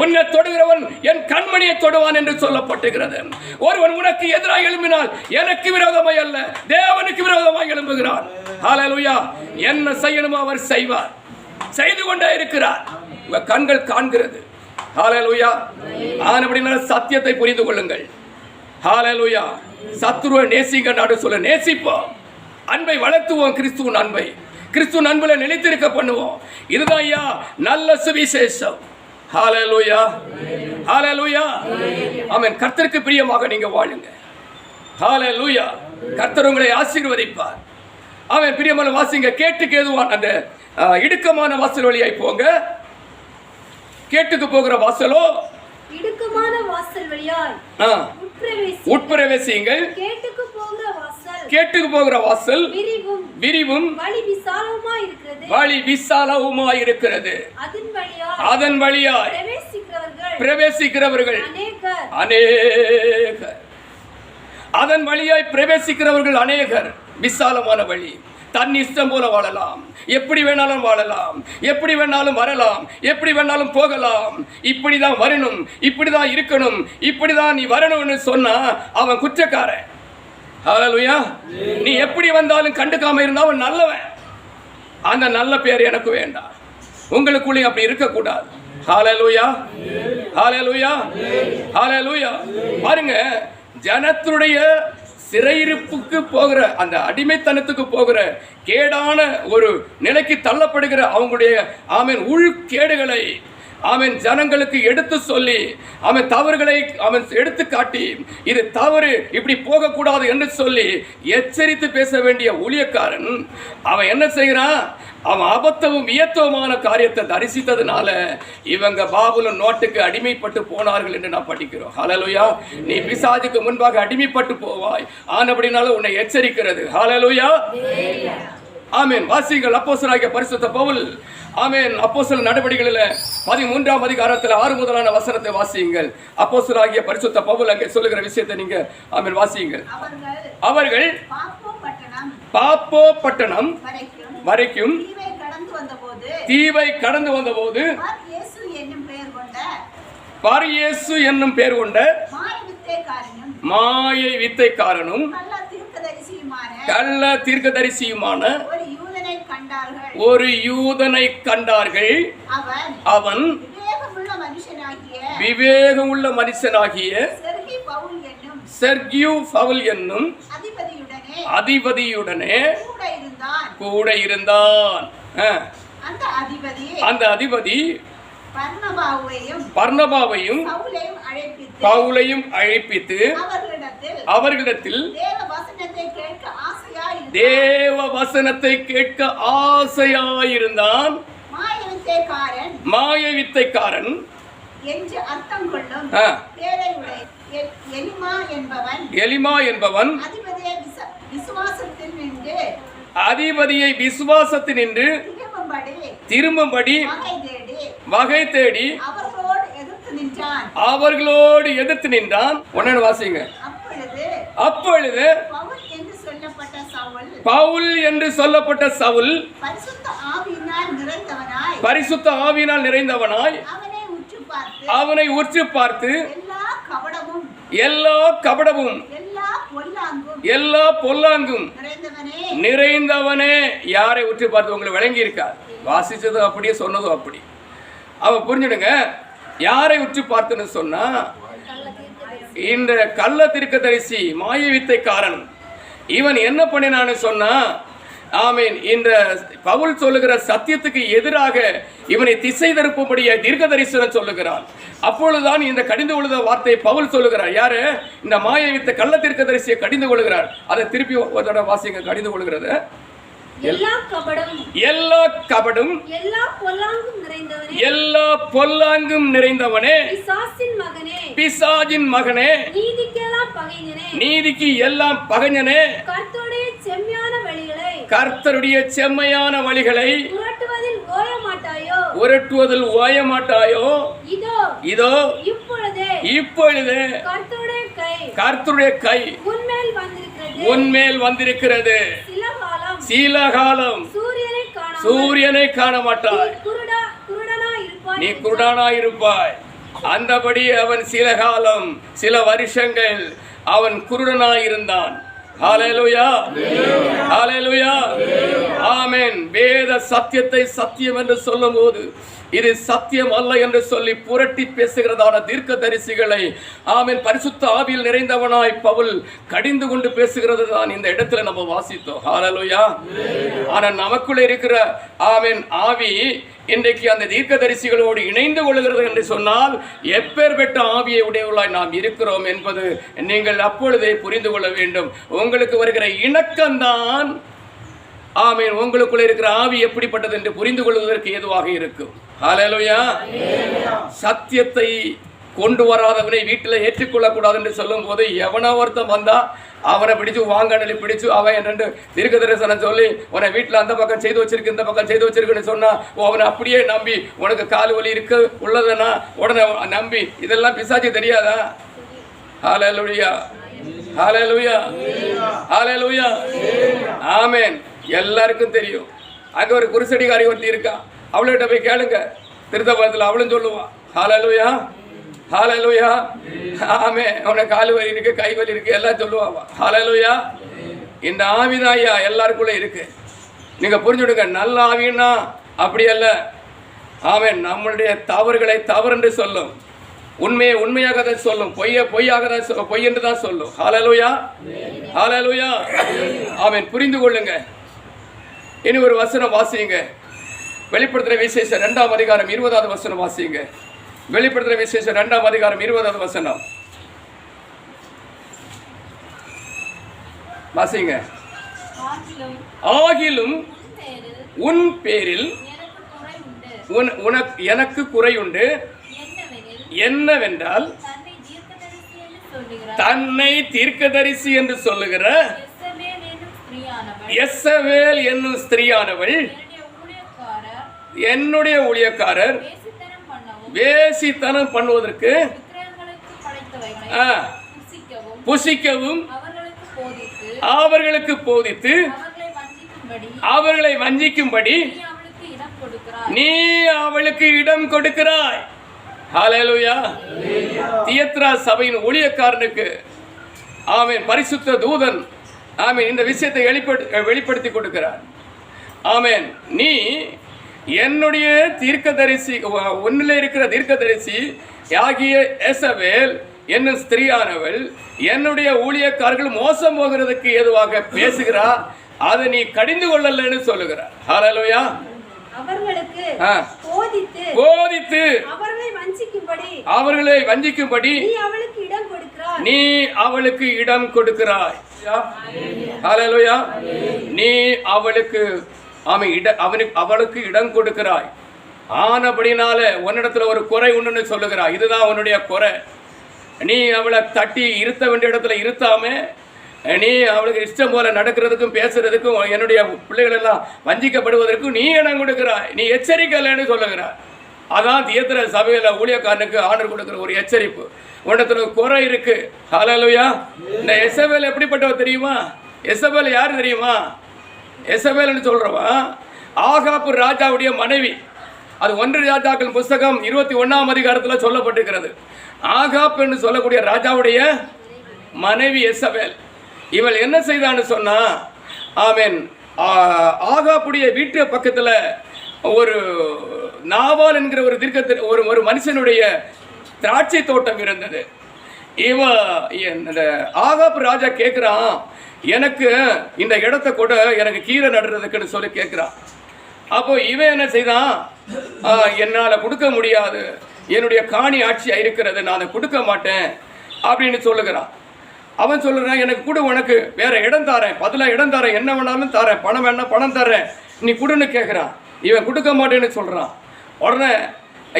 உன்னை தொடுகிறவன் என் கண்மணியை தொடுவான் என்று சொல்லப்பட்டிருக்கிறது. ஒருவன் உனக்கு எதிராக எழும்பினால் எனக்கு விரோதமாய் அல்ல, தேவனுக்கு விரோதமாய் எழும்புகிறான். ஹல்லேலூயா. என்ன செய்யணுமோ அவர் செய்வார், செய்து கொண்டே இருக்கிறார். உங்க கண்கள் காண்கிறது. ஹல்லேலூயா. ஆனபடினால சத்தியத்தை புரிந்து கொள்ளுங்கள். ஹல்லேலூயா. சத்துருவை நேசிங்க நாடு சொல்ல நேசிப்போம், அன்பை வளர்த்துவோம். கிறிஸ்துவின் அன்பை, கிறிஸ்துவின் அன்புல நிலைத்திருக்க பண்ணுவோம். இதுதான் ஐயா நல்ல சுவிசேஷம். ஹல்லேலூயா. ஹல்லேலூயா. ஆமென். கர்த்தருக்கு பிரியமாக நீங்க வாழுங்க. ஹல்லேலூயா. கர்த்தர் உங்களை ஆசீர்வதிப்பார். ஆமென். பிரியமான வாசிங்க. கேட்டுக்கு ஏதுவான அந்த இடுக்கமான வாசல் வழியாய் போங்க. கேட்டுக்கு போகிற வாசலோ இடுக்கமான வாசல் வழியாய் உட்பிரவேசியுங்கள். கேட்டுக்கு போகிற வாசல், கேட்டுக்கு போகிற வாசல் விரிவும் வழி விசாலவுமாய் இருக்கிறது, வழி விசாலவுமாய் இருக்கிறது. அதன் வழியாய் பிரவேசிக்கிறவர்கள் அநேகர். அதன் வழியாய் பிரவேசிக்கிறவர்கள் அநேகர். விசாலமான வழி. தன் இஷ்டம் போல வாழலாம், எப்படி வேணாலும் வாழலாம், எப்படி வேணாலும் வரலாம், எப்படி வேணாலும் போகலாம். இப்படிதான் வரணும், இப்படிதான் இருக்கணும், இப்படிதான் நீ வரணும்னு சொன்னா அவன் குற்றக்காரன். ஹல்லேலூயா. நீ எப்படி வந்தாலும் கண்டுக்காம இருந்தா அவன் நல்லவன். அந்த நல்ல பேர் எனக்கு வேண்டாம், உங்களுக்குள்ளே அப்படி இருக்கக்கூடாது. ஹல்லேலூயா. ஹல்லேலூயா. ஹல்லேலூயா. பாருங்க, ஜனத்துடைய சிறையிருப்புக்கு போகிற, அந்த அடிமைத்தனத்துக்கு போகிற கேடான ஒரு நிலைக்கு தள்ளப்படுகிற அவங்களுடைய ஆமென் உள்கேடுகளை அவன் ஜனங்களுக்கு எடுத்து சொல்லி அவன் தவறுகளை அவன் எடுத்து காட்டி இது தவறு, இப்படி போகக்கூடாது என்று சொல்லி எச்சரித்து பேச வேண்டிய ஊழியக்காரன் அவன் என்ன செய்கிறான்? அவன் அபத்தமும் வியத்தவுமான காரியத்தை தரிசித்ததுனால இவங்க பாபுலோன் நாட்டுக்கு அடிமைப்பட்டு போனார்கள் என்று நாம் படிக்கிறோம். ஹல்லேலூயா. நீ பிசாசுக்கு முன்பாக அடிமைப்பட்டு போவாய், ஆனபடினால உன்னை எச்சரிக்கிறது. ஹல்லேலூயா. ஆமென். வாசிங்கள். அப்போஸ்தலனாகிய பரிசுத்த பவுல், ஆமென், அப்போஸ்தல நடவடிக்கைகளில் 13ஆம் அதிகாரத்தில் 6 முதலான வசனத்தை வாசியுங்கள். அப்போஸ்தலனாகிய பரிசுத்த பவுல் அங்கே சொல்லுகிற விஷயத்தை நீங்க ஆமென் வாசியுங்கள். அவர்கள் பாப்போ பட்டணம் வரைக்கும் தீவை கடந்து வந்தபோது பார் இயேசு என்னும் பெயர் கொண்ட மாயை வித்தைக்காரனும் கள்ள தீர்க்கதரிசியுமான ஒரு யூதனை கண்டார்கள். அவன் விவேகமுள்ள மனுஷனாகிய செர்கியூ பவுல் என்னும் அதிபதியுடனே கூட இருந்தான். அந்த அதிபதி பர்னபாவையும் பவுலையும் அழைப்பித்து அவர்களிடத்தில் தேவ வசனத்தை கேட்க ஆசையாயிருந்தான். மாய வித்தைக்காரன் என்று அர்த்தம் கொள்ளும் ஆ. பேரையுடைய எலிமா என்பவன் அதிபதியை விசுவாசத்தில் நின்று திரும்பும்படி வகை தேடி அவர்களோடு எதிர்த்து அவர்களோடு எதிர்த்து நின்றான். நின்றான். உடனே வாசிங்க. அப்பொழுது பவுல் என்று சொல்லப்பட்ட சவுல் பரிசுத்த ஆவியினால் நிறைந்தவனாய் அவனை உற்று பார்த்து எல்லா கபடமும் எல்லா பொல்லாங்கும் நிறைந்தவனே. யாரை உற்று பார்த்து உங்களுக்கு விளங்கி இருக்காது. வாசிச்சதும் அப்படியே சொன்னதும் அப்படி. அவ புரிஞ்சுடுங்க. யாரை உற்று பார்த்துன்னு சொன்னா இந்த கள்ள தீர்க்கதரிசி மாய வித்தைக்காரன் இவன் என்ன பண்ணினான்னு சொன்னா, ஆமீன், இந்த பவுல் சொல்லுகிற சத்தியத்துக்கு எதிராக இவனை திசை திருப்பும்படிய தீர்க்க தரிசனம் சொல்லுகிறான். அப்பொழுதுதான் இந்த கடிந்து கொள்ளுத வார்த்தையை பவுல் சொல்லுகிறார். யாரு? இந்த மாய வித்தை கள்ள தீர்க்க தரிசியை கடிந்து கொள்ளுகிறார். அதை திருப்பி ஒரு வாசிங்க. கடிந்து கொள்ளுகிறது எல்லா கபடும் எல்லா பொல்லாங்கும் நிறைந்தவனே பிசாசின் மகனே நீதிக்கு எல்லாம் பகைஞனே கர்த்தருடைய செம்மையான வழிகளை உரட்டுவதில் ஓயமாட்டாயோ. இதோ இப்பொழுது கர்த்தருடைய கை உன்மேல் வந்திருக்கிறது. சில காலம் சூரியனை காண மாட்டாய். நீ குருடனாயிருப்பாய். அந்தபடி அவன் சில காலம் சில வருஷங்கள் அவன் குருடனாயிருந்தான். ஹல்லேலூயா, ஹல்லேலூயா, ஆமென். வேத சத்தியத்தை சத்தியம் என்று சொல்லும்போது இது சத்தியம் அல்ல என்று சொல்லி புரட்டி பேசுகிறதான தீர்க்க தரிசிகளை, ஆமென், பரிசுத்த ஆவியில் நிறைந்தவனாய் பவுல் கடிந்து கொண்டு பேசுகிறது தான் இந்த இடத்துல நம்ம வாசித்தோம். ஹல்லேலூயா. ஆனா நமக்குள்ள இருக்கிற, ஆமென், ஆவி இன்றைக்கு அந்த தீர்க்க தரிசிகளோடு இணைந்து கொள்கிறது என்று சொன்னால் எப்பேற்பட்ட ஆவியை உடையவர்களாய் நாம் இருக்கிறோம் என்பது நீங்கள் அப்பொழுதே புரிந்து கொள்ள வேண்டும். உங்களுக்கு வருகிற இணக்கம்தான், ஆமென், உங்களுக்குள்ள இருக்கிற ஆவி எப்படிப்பட்டது என்று புரிந்து கொள்வதற்கு ஏதுவாக இருக்கும். ஹல்லேலூயா. சத்தியத்தை கொண்டு வராதவனை வீட்டில் ஏற்றுக்கொள்ளக்கூடாது என்று சொல்லும் போது எவனோ ஒருத்தன் வந்தா அவனை பிடிச்சு வாங்கடலி பிடிச்சு அவன் என்னென்று தீர்க்க தரிசனம் சொல்லி உன்னை வீட்டில் அந்த பக்கம் செய்து வச்சிருக்கு இந்த பக்கம் செய்து வச்சிருக்குன்னு சொன்னா அவனை அப்படியே நம்பி உனக்கு கால் வலி இருக்கு உள்ளதுன்னா உடனே நம்பி இதெல்லாம் பிசாச்சு தெரியாதா? ஹல்லேலூயா, ஹல்லேலூயா, ஹல்லேலூயா, ஆமென். எல்லாருக்கும் தெரியும். அங்கே ஒரு குருசடிகாரி ஒருத்தி இருக்கா. அவள்கிட்ட போய் கேளுங்க. திருத்தபுரத்தில் அவளும் சொல்லுவான். ஹல்லேலூயா, ஹல்லேலூயா, ஆமென். அவனை கால் வலி இருக்கு, கை வலி இருக்கு, எல்லாம் சொல்லுவாங்க. ஹல்லேலூயா. இந்த ஆவிதாயா எல்லாருக்குள்ள இருக்கு. நீங்க புரிஞ்சுடுங்க. நல்ல ஆவின்னா அப்படி அல்ல. ஆமென். நம்மளுடைய தவறுகளை தவறு என்று சொல்லும், உண்மையை உண்மையாக தான் சொல்லும், பொய்யை பொய்யாக தான் பொய் என்று தான் சொல்லும். ஹல்லேலூயா, ஹல்லேலூயா, ஆமென். புரிந்து கொள்ளுங்க. இனி ஒரு வசனம் வாசிங்க. வெளிப்படுத்துற விசேஷம் 2ஆம் அதிகாரம் 20வது வசனம் வாசிங்க. வெளிப்படுத்துற விசேஷம் 2ஆம் அதிகாரம் 20வது வசனம் வாசிங்க. ஆகிலும் உன் பேரில் எனக்கு குறை உண்டு. என்னவென்றால் தன்னை தீர்க்கதரிசி என்று சொல்லுகிற எசவேல் என்னும் ஸ்திரீயானவள் என்னுடைய ஊழியக்காரர் வேசித்தனம் பண்ணுவதற்கு புசிக்கவும் அவர்களுக்கு போதித்து அவர்களை வஞ்சிக்கும்படி நீ அவளுக்கு இடம் கொடுக்கிறாய். ஹல்லேலூயா. தியத்ரா சபையின் ஊழியக்காரனுக்கு, ஆமென், பரிசுத்த தூதன், ஆமென், இந்த விஷயத்தை வெளிப்படுத்தி கொடுக்கிறார். ஆமென். நீ என்னுடைய தீர்க்கதரிசி, ஒன்னில் இருக்கிற தீர்க்கதரிசி ஆகிய எசவேல் என்னும் ஸ்திரீயானவள் என்னுடைய ஊழியக்காரர்கள் மோசம் போகிறதுக்கு ஏதுவாக பேசுகிறார். அதை நீ கடிந்து கொள்ளலன்னு சொல்லுகிறார். ஹல்லேலூயா. அவர்களுக்கு ஆ. போதித்து போதித்து அவர்களை வஞ்சிக்கும்படி வஞ்சிக்கும்படி நீ அவளுக்கு இடம் கொடுக்கிறாய். நீ அவளுக்கு இடம் கொடுக்கிறாய். ஹல்லேலூயா. நீ அவளுக்கு அவளுக்கு இடம் கொடுக்கிறாய். ஆனபடினால உன்னிடத்துல ஒரு குறை உண்டுன்னு சொல்லுகிறாய். இதுதான் உன்னுடைய குறை. நீ அவளை தட்டி இருத்த வேண்டிய இடத்துல இருத்தாம நீ அவளுக்கு இஷ்டம் போல நடக்கிறதுக்கும் பேசுறதுக்கும் என்னுடைய பிள்ளைகள் எல்லாம் வஞ்சிக்கப்படுவதற்கும் நீ இடம் கொடுக்கிறாய். நீ எச்சரிக்கலைன்னு சொல்லுகிறாய். அதான் தியத்திர சபையில ஊழியக்காரனுக்கு ஆர்டர் கொடுக்கிற ஒரு எச்சரிப்பு. உன்னிடத்துல குறை இருக்கு. ஹல்லேலூயா. இந்த எசபேல் எப்படிப்பட்டவ தெரியுமா? எசபேல் யார் தெரியுமா? எசபேல்னு சொல்றவா ஆகாப்பு ராஜாவுடைய மனைவி. அது 1 ராஜாக்கள் புஸ்தகம் 21ஆம் அதிகாரத்தில் சொல்லப்பட்டிருக்கிறது. ஆகாப் என்று சொல்லக்கூடிய ராஜாவுடைய மனைவி எசபேல். இவள் என்ன செய்தான்னு சொன்னா, ஆமென், ஆகாப்புடைய வீட்டு பக்கத்தில் ஒரு நாவால் என்கிற ஒரு தீர்க்க ஒரு மனுஷனுடைய திராட்சை தோட்டம் இருந்தது. இந்த ஆகாப்பு ராஜா கேட்குறான், எனக்கு இந்த இடத்த கூட எனக்கு கீரை நடுறதுக்குன்னு சொல்லி கேட்குறான். அப்போ இவன் என்ன செய்தான், என்னால் கொடுக்க முடியாது, என்னுடைய காணி ஆட்சியாக இருக்கிறது, நான் அதை கொடுக்க மாட்டேன் அப்படின்னு சொல்லுகிறான். அவன் சொல்லுறான், எனக்கு கூட உனக்கு வேற இடம் தாரேன், பதிலாக இடம் தாரேன், என்ன வேணாலும் தாரேன், பணம் வேணா பணம் தரேன், நீ கொடுன்னு கேட்குறான். இவன் கொடுக்க மாட்டேன்னு சொல்கிறான். உடனே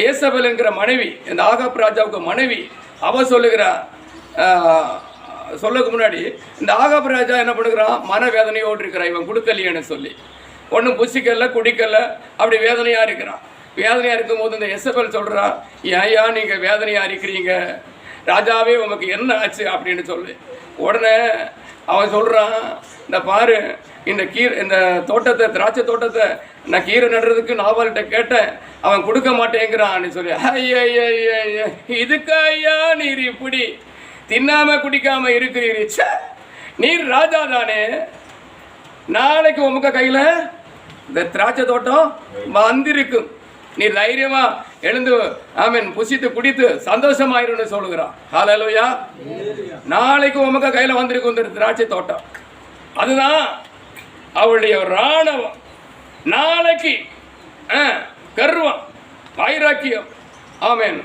ஏசபேல் என்கிற மனைவி, இந்த ஆகாப் ராஜாவுக்கு மனைவி, அவன் சொல்லுகிறா, சொல்லக்கு முன்னாடி இந்த ஆகாப் ராஜா என்ன பண்ணுகிறான், மனவேதனையோடு இருக்கிறான் இவன் கொடுக்கலையேன்னு சொல்லி. ஒன்றும் புசிக்கல குடிக்கல, அப்படி வேதனையாக இருக்கிறான். வேதனையாக இருக்கும்போது இந்த எசபேல் சொல்கிறா, ஏயா நீங்கள் வேதனையாக இருக்கிறீங்க, ராஜாவே உமக்கு என்ன ஆச்சு அப்படின்னு சொல்லி. உடனே அவன் சொல்கிறான், இந்த பாரு, இந்த தோட்டத்தை, திராட்சை தோட்டத்தை நான் கீரை நடுறதுக்கு நாவல்கிட்ட கேட்டேன், அவன் கொடுக்க மாட்டேங்கிறான்னு சொல்லி. ஐயா இதுக்கு ஐயா நீர் இப்படி தின்னாம குடிக்காம இருக்கிறீர், நீர் ராஜா தானே, நாளைக்கு உமக்கு கையில் இந்த திராட்சை தோட்டம் வந்திருக்கும், நீ தைரியமா எழுந்து ஆமென் புசித்து குடித்து சந்தோஷமாயிருன்னு சொல்லுகிறான். ஹல்லேலூயா. நாளைக்கு உமக்கு கையில் வந்திருக்கும் இந்த திராட்சை தோட்டம். அதுதான் அவளுடைய ராணவம். நாளைக்கு கர்வம், வைராக்கியம், ஆமென்,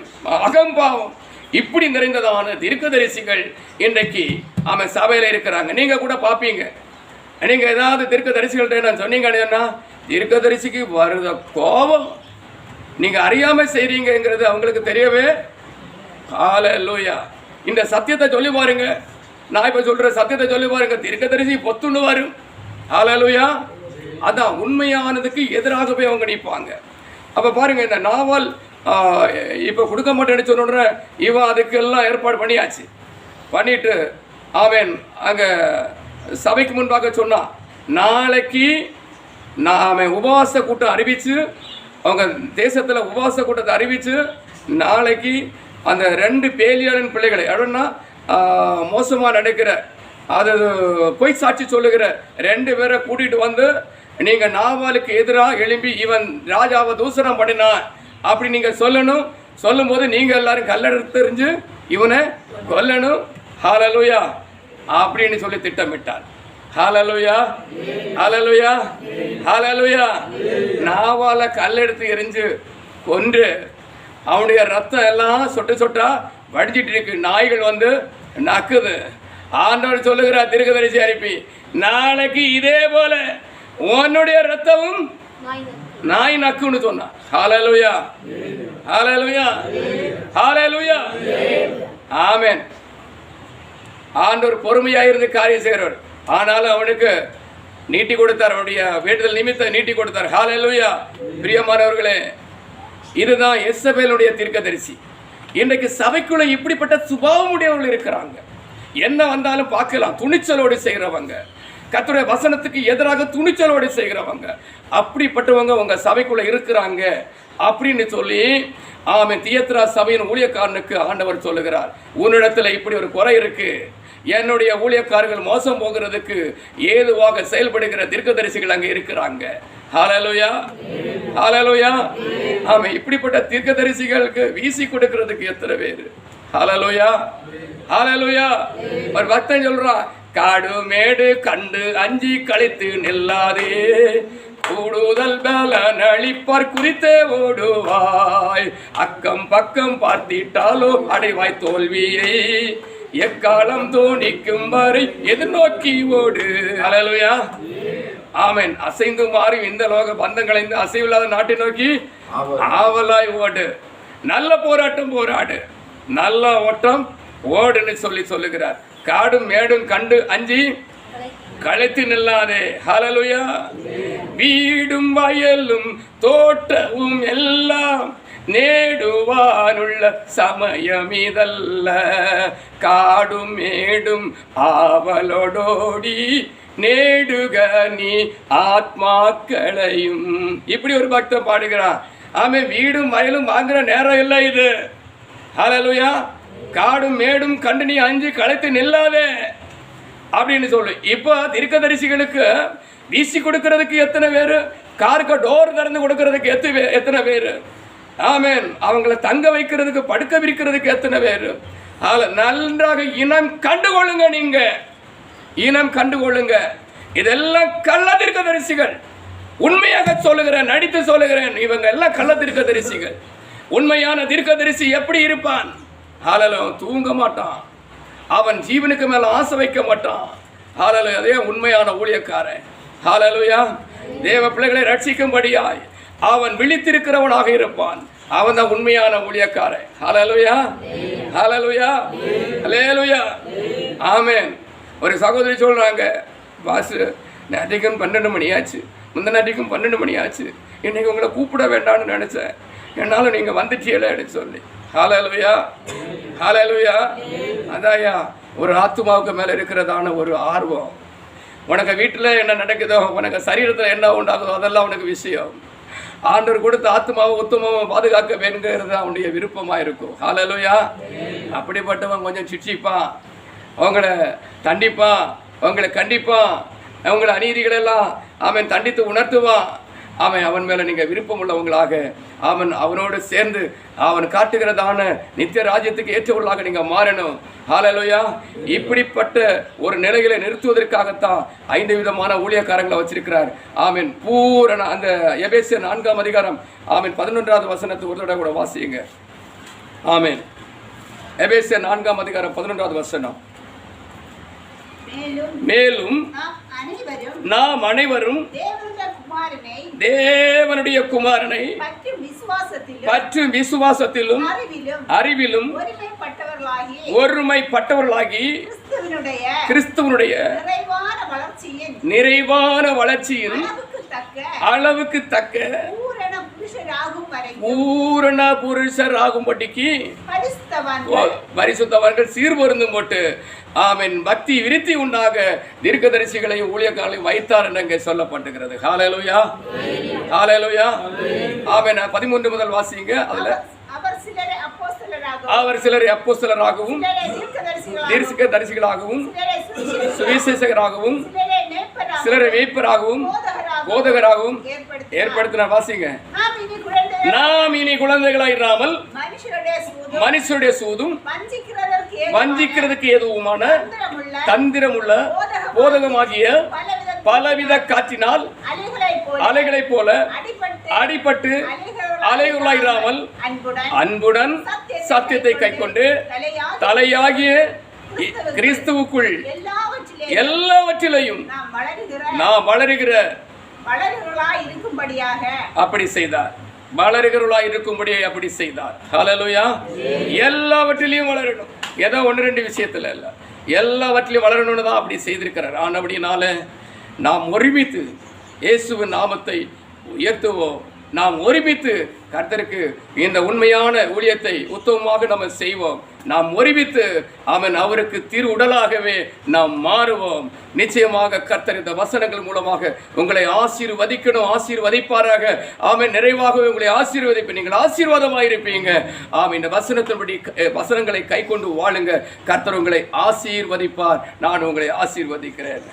அகம்பாவம், இப்படி நிறைந்ததான தீர்க்கதரிசிகள் இன்றைக்கு ஆமென் சபையில் இருக்கிறாங்க. நீங்க கூட பார்ப்பீங்க. நீங்க ஏதாவது தீர்க்கதரிசிகள்கிட்ட நான் சொன்னீங்கன்னா, தீர்க்கதரிசிக்கு வருத கோபம், நீங்க அறியாம செய்றீங்கிறது அவங்களுக்கு தெரியவே. ஹல்லேலூயா. இந்த சத்தியத்தை சொல்லி பாருங்க, நான் இப்ப சொல்ற சத்தியத்தை சொல்லி பாருங்க, தீர்க்கதரிசி பொத்துன்னு வரும். ஹல்லேலூயா. அதான் உண்மையானதுக்கு எதிராகவே அவங்க நிற்பாங்க. அப்ப பாருங்க, இந்த நாவல் இப்போ கொடுக்க மாட்டேன்னு சொன்ன இவன் அதுக்கெல்லாம் ஏற்பாடு பண்ணியாச்சு. பண்ணிட்டு அவன் அங்கே சபைக்கு முன்பாக சொன்னான், நாளைக்கு அவன் உபவாச கூட்டம் அறிவித்து, அவங்க தேசத்தில் உபவாச கூட்டத்தை அறிவித்து, நாளைக்கு அந்த 2 பேலியாளின் பிள்ளைகளை, அப்படின்னா மோசமாக நடக்கிற, அது பொய் சாட்சி சொல்லுகிற 2 பேரை கூட்டிகிட்டு வந்து, நீங்கள் நாவாலுக்கு எதிராக எழும்பி இவன் ராஜாவை தூசணம் பண்ணினான் அப்படி நீங்கள் சொல்லணும். சொல்லும்போது நீங்கள் எல்லாரும் கல்லெடுத்து தெரிஞ்சு இவனை கொல்லணும். ஹல்லேலூயா அப்படின்னு சொல்லி திட்டமிட்டார். ஹல்லேலூயா, ஹல்லேலூயா, ஹல்லேலூயா. நாவால கல்லெடுத்து எரிஞ்சு கொன்று அவனுடைய ரத்தம் எல்லாம் சொட்டு சொட்டா வடிஞ்சிட்டு இருக்கு. நாய்கள் வந்து நக்குது. ஆண்டவர் சொல்லுகிறார் தீர்க்கதரிசி அனுப்பி, நாளைக்கு இதே போல உன்னுடைய ரத்தமும் நாய் நக்குன்னு சொன்னான். ஹல்லேலூயா, ஹல்லேலூயா, ஹல்லேலூயா, ஆமென். ஆண்டவர் பொறுமையாயிருந்து காரியம் செய்கிறவர். ஆனாலும் அவனுக்கு நீட்டி கொடுத்தார், அவனுடைய வேண்டுதல் நிமித்தம் நீட்டி கொடுத்தார். ஹல்லேலூயா. பிரியமானவர்களே, இதுதான் எசபேலுடைய தீர்க்கதரிசி. இன்றைக்கு சபைக்குள்ள இப்படிப்பட்ட சுபாவமுடையவர்கள் இருக்கிறாங்க. என்ன வந்தாலும் பார்க்கலாம், துணிச்சலோடு செய்கிறவங்க, கர்த்தருடைய வசனத்துக்கு எதிராக துணிச்சலோடு செய்கிறவங்க, அப்படிப்பட்டவங்க உங்க சபைக்குள்ள இருக்கிறாங்க அப்படின்னு சொல்லி ஆமென். தியத்ரா சபையின் ஊழியக்காரனுக்கு ஆண்டவர் சொல்லுகிறார், உன்னிடத்துல இப்படி ஒரு குறை இருக்கு, என்னுடைய ஊழியக்காரர்கள் மோசம் போகிறதுக்கு ஏதுவாக செயல்படுகிற தீர்க்கதரிசிகள் அங்கே இருக்கிறாங்க. ஹல்லேலூயா, ஹல்லேலூயா. ஆமென். இப்படிப்பட்ட தீர்க்கதரிசிகளுக்கு வீசி கொடுக்கிறதுக்கு எத்தனை பேர். ஹல்லேலூயா, ஹல்லேலூயா. ஒரு பக்தன் சொல்றான், காடு மேடு கண்டு அஞ்சி கழித்து நில்லாதே, கூடுதல் பலன் அளிப்பார் குறித்தே ஓடுவாய். அக்கம் பக்கம் பார்த்திட்டாலோ அடைவாய் தோல்வியை. எக்காலம் தோணிக்கும் வரை எதிர்நோக்கி ஓடு. ஹல்லேலூயா. ஆமென். அசைந்து மாறும் இந்த லோக பந்தங்களைந்து அசைவில்லாத நாட்டை நோக்கி ஆவலாய் ஓடு. நல்ல போராட்டம் போராடு, நல்ல ஓட்டம் ஓடுன்னு சொல்லுகிறார். காடும் மேடும் கண்டு அஞ்சி களைத்து நில்லாதே. ஹல்லேலூயா. வீடும் வயலும் தோட்டமும் எல்லாம் நேடுவானுள்ள சமயம் இதல்ல. காடும் மேடும் ஆவலோடோடி நேடுக நீ ஆத்மாக்களையும். இப்படி ஒரு பக்தன் பாடுகிறான். ஆமே, வீடும் வயலும் வாங்குற நேரம் இல்லை இது. ஹல்லேலூயா. காடும் மேடும் கண்டு நீ அஞ்சு களைத்து நில்லாதே அப்படின்னு சொல்லு. இப்போ தீர்க்கதரிசிகளுக்கு வீசி கொடுக்கறதுக்கு எத்தனை பேர், காருக்கு டோர் திறந்து கொடுக்கறதுக்கு எத்தனை பேர், ஆமேன், அவங்கள தங்க வைக்கிறதுக்கு படுக்க விரிக்கிறதுக்கு எத்தனை பேர். நன்றாக இனம் கண்டுகொள்ளுங்க. நீங்க இனம் கண்டுகொள்ளுங்க. இதெல்லாம் கள்ள தீர்க்கதரிசிகள். உண்மையாக சொல்லுகிறேன், நடித்து சொல்லுகிறேன், இவங்க எல்லாம் கள்ள தீர்க்கதரிசிகள். உண்மையான தீர்க்கதரிசி எப்படி இருப்பான்? ஹல்லேலூயா. தூங்க மாட்டான், அவன் ஜீவனுக்கு மேல ஆசை வைக்க மாட்டான். ஹல்லேலூயா. அதே உண்மையான ஊழியக்காரன். ஹல்லேலூயா. தேவ பிள்ளைகளை ரட்சிக்கும்படியாய் அவன் விழித்திருக்கிறவனாக இருப்பான். அவன் தான் உண்மையான ஊழியக்காரன். ஹல்லேலூயா. ஹல்லேலூயா. ஹல்லேலூயா. ஆமென். ஒரு சகோதரி சொல்றாங்க, பாஸ் நேற்றுக்கும் 12 மணி ஆச்சு, முந்தின நாட்டிக்கும் 12 மணி ஆச்சு, இன்னைக்கு உங்களை கூப்பிட வேண்டாம்னு நினைச்சேன், என்னாலும் நீங்க வந்துட்டீங்களேன்னு சொல்லி. ஹல்லேலூயா. ஹல்லேலூயா. அதாயா ஒரு ஆத்துமாவுக்கு மேல இருக்கிறதான ஒரு ஆர்வம். உனக்கு வீட்டில் என்ன நடக்குதோ, உனக்கு சரீரத்தில் என்ன உண்டாகுதோ அதெல்லாம் உனக்கு விஷயம். ஆண்டவர் கொடுத்த ஆத்மாவை உத்தமமாக பாதுகாக்க வேணுங்கிறது அவனுடைய விருப்பமாக இருக்கும். ஹல்லேலூயா. அப்படிப்பட்டவன் கொஞ்சம் சிட்சிப்பான், அவங்கள தண்டிப்பான், அவங்களை கண்டிப்பான், அவங்கள அநீதிகளெல்லாம் அவன் தண்டித்து உணர்த்துவான். அவன் மேலே நீங்கள் விருப்பம் உள்ளவங்களாக அவனோடு சேர்ந்து அவன் காட்டுகிறதான நித்திய ராஜ்யத்துக்கு ஏற்றவர்களாக நீங்கள் மாறணும். ஹல்லேலூயா. இப்படிப்பட்ட ஒரு நிலைகளை நிறுத்துவதற்காகத்தான் 5 விதமான ஊழியக்காரங்களை வச்சிருக்கிறார். ஆமென். பூரண அந்த எபேசியர் 4ஆம் அதிகாரம் 11வது வசனத்தை ஒரு தடவை கூட வாசியுங்க. ஆமென். எபேசியர் 4ஆம் அதிகாரம் 11வது வசனம். மேலும் நாம் அனைவரும் தேவனுடைய குமாரனை பற்றும் விசுவாசத்திலும் அறிவிலும் ஒருமைப்பட்டவர்களாகி கிறிஸ்துவனுடைய நிறைவான வளர்ச்சியின் அளவுக்கு தக்க பூரண புருஷராகும்படிக்கு பரிசுத்தவான்கள் சீர்பொருந்தும் போட்டு ஆமென் பக்தி விருத்தி உண்டாக தீர்க்கதரிசிகளையும் ஊழியக்காரர்களையும் வைத்தார் என்று சொல்லப்பட்டுகிறது. ஹல்லேலூயா. ஹல்லேலூயா. ஆமென். 13 முதல் வாசிங்க. அதுல அவர் சிலரை அப்போஸ்தலராகவும் தீர்க்கதரிசிகளாகவும் சுவிசேஷகராகவும் சிலரை மேய்ப்பராகவும் போதகராகவும் ஏற்படுத்தினார். வாசிங்க. நாம் இனி குழந்தைகளாயிராமல் மனுஷருடைய சூதும் வஞ்சிக்கிறதுக்கு எதுவுமான தந்திரமுள்ள போதகமாகிய பலவித காற்றினால் அலைகளைப் போல அடிபட்டு அலைகளாயிராமல் அன்புடன் சத்தியத்தை கைக்கொண்டு தலையாகிய கிறிஸ்துவுக்குள் எல்லாவற்றிலையும் நாம் வளருகிற அப்படி செய்தார். வளருகிறவர்களாய் இருக்கும்படியே அப்படி செய்தார். ஹல்லேலூயா. எல்லாவற்றிலையும் வளரணும். ஏதோ 1-2 விஷயத்துல இல்ல, எல்லாவற்றிலையும் வளரணும்னு தான் அப்படி செய்திருக்கிறார். ஆனபடினால நாம் ஒருமித்து இயேசுவின் நாமத்தை உயர்த்துவோம். நாம் ஒருமித்து கர்த்தருக்கு இந்த உண்மையான ஊழியத்தை உத்தமமாக நம்ம செய்வோம். நாம் ஒருமித்து அவருக்கு திரு உடலாகவே நாம் மாறுவோம். நிச்சயமாக கர்த்தர் இந்த வசனங்கள் மூலமாக உங்களை ஆசீர்வதிக்கணும், ஆசீர்வதிப்பாராக. நிறைவாகவே உங்களை ஆசீர்வதிப்பேன். நீங்கள் ஆசீர்வாதமாக இருப்பீங்க. இந்த வசனத்தின்படி வசனங்களை கை கொண்டு வாழுங்க. கர்த்தர் உங்களை ஆசீர்வதிப்பார். நான் உங்களை ஆசீர்வதிக்கிறேன்.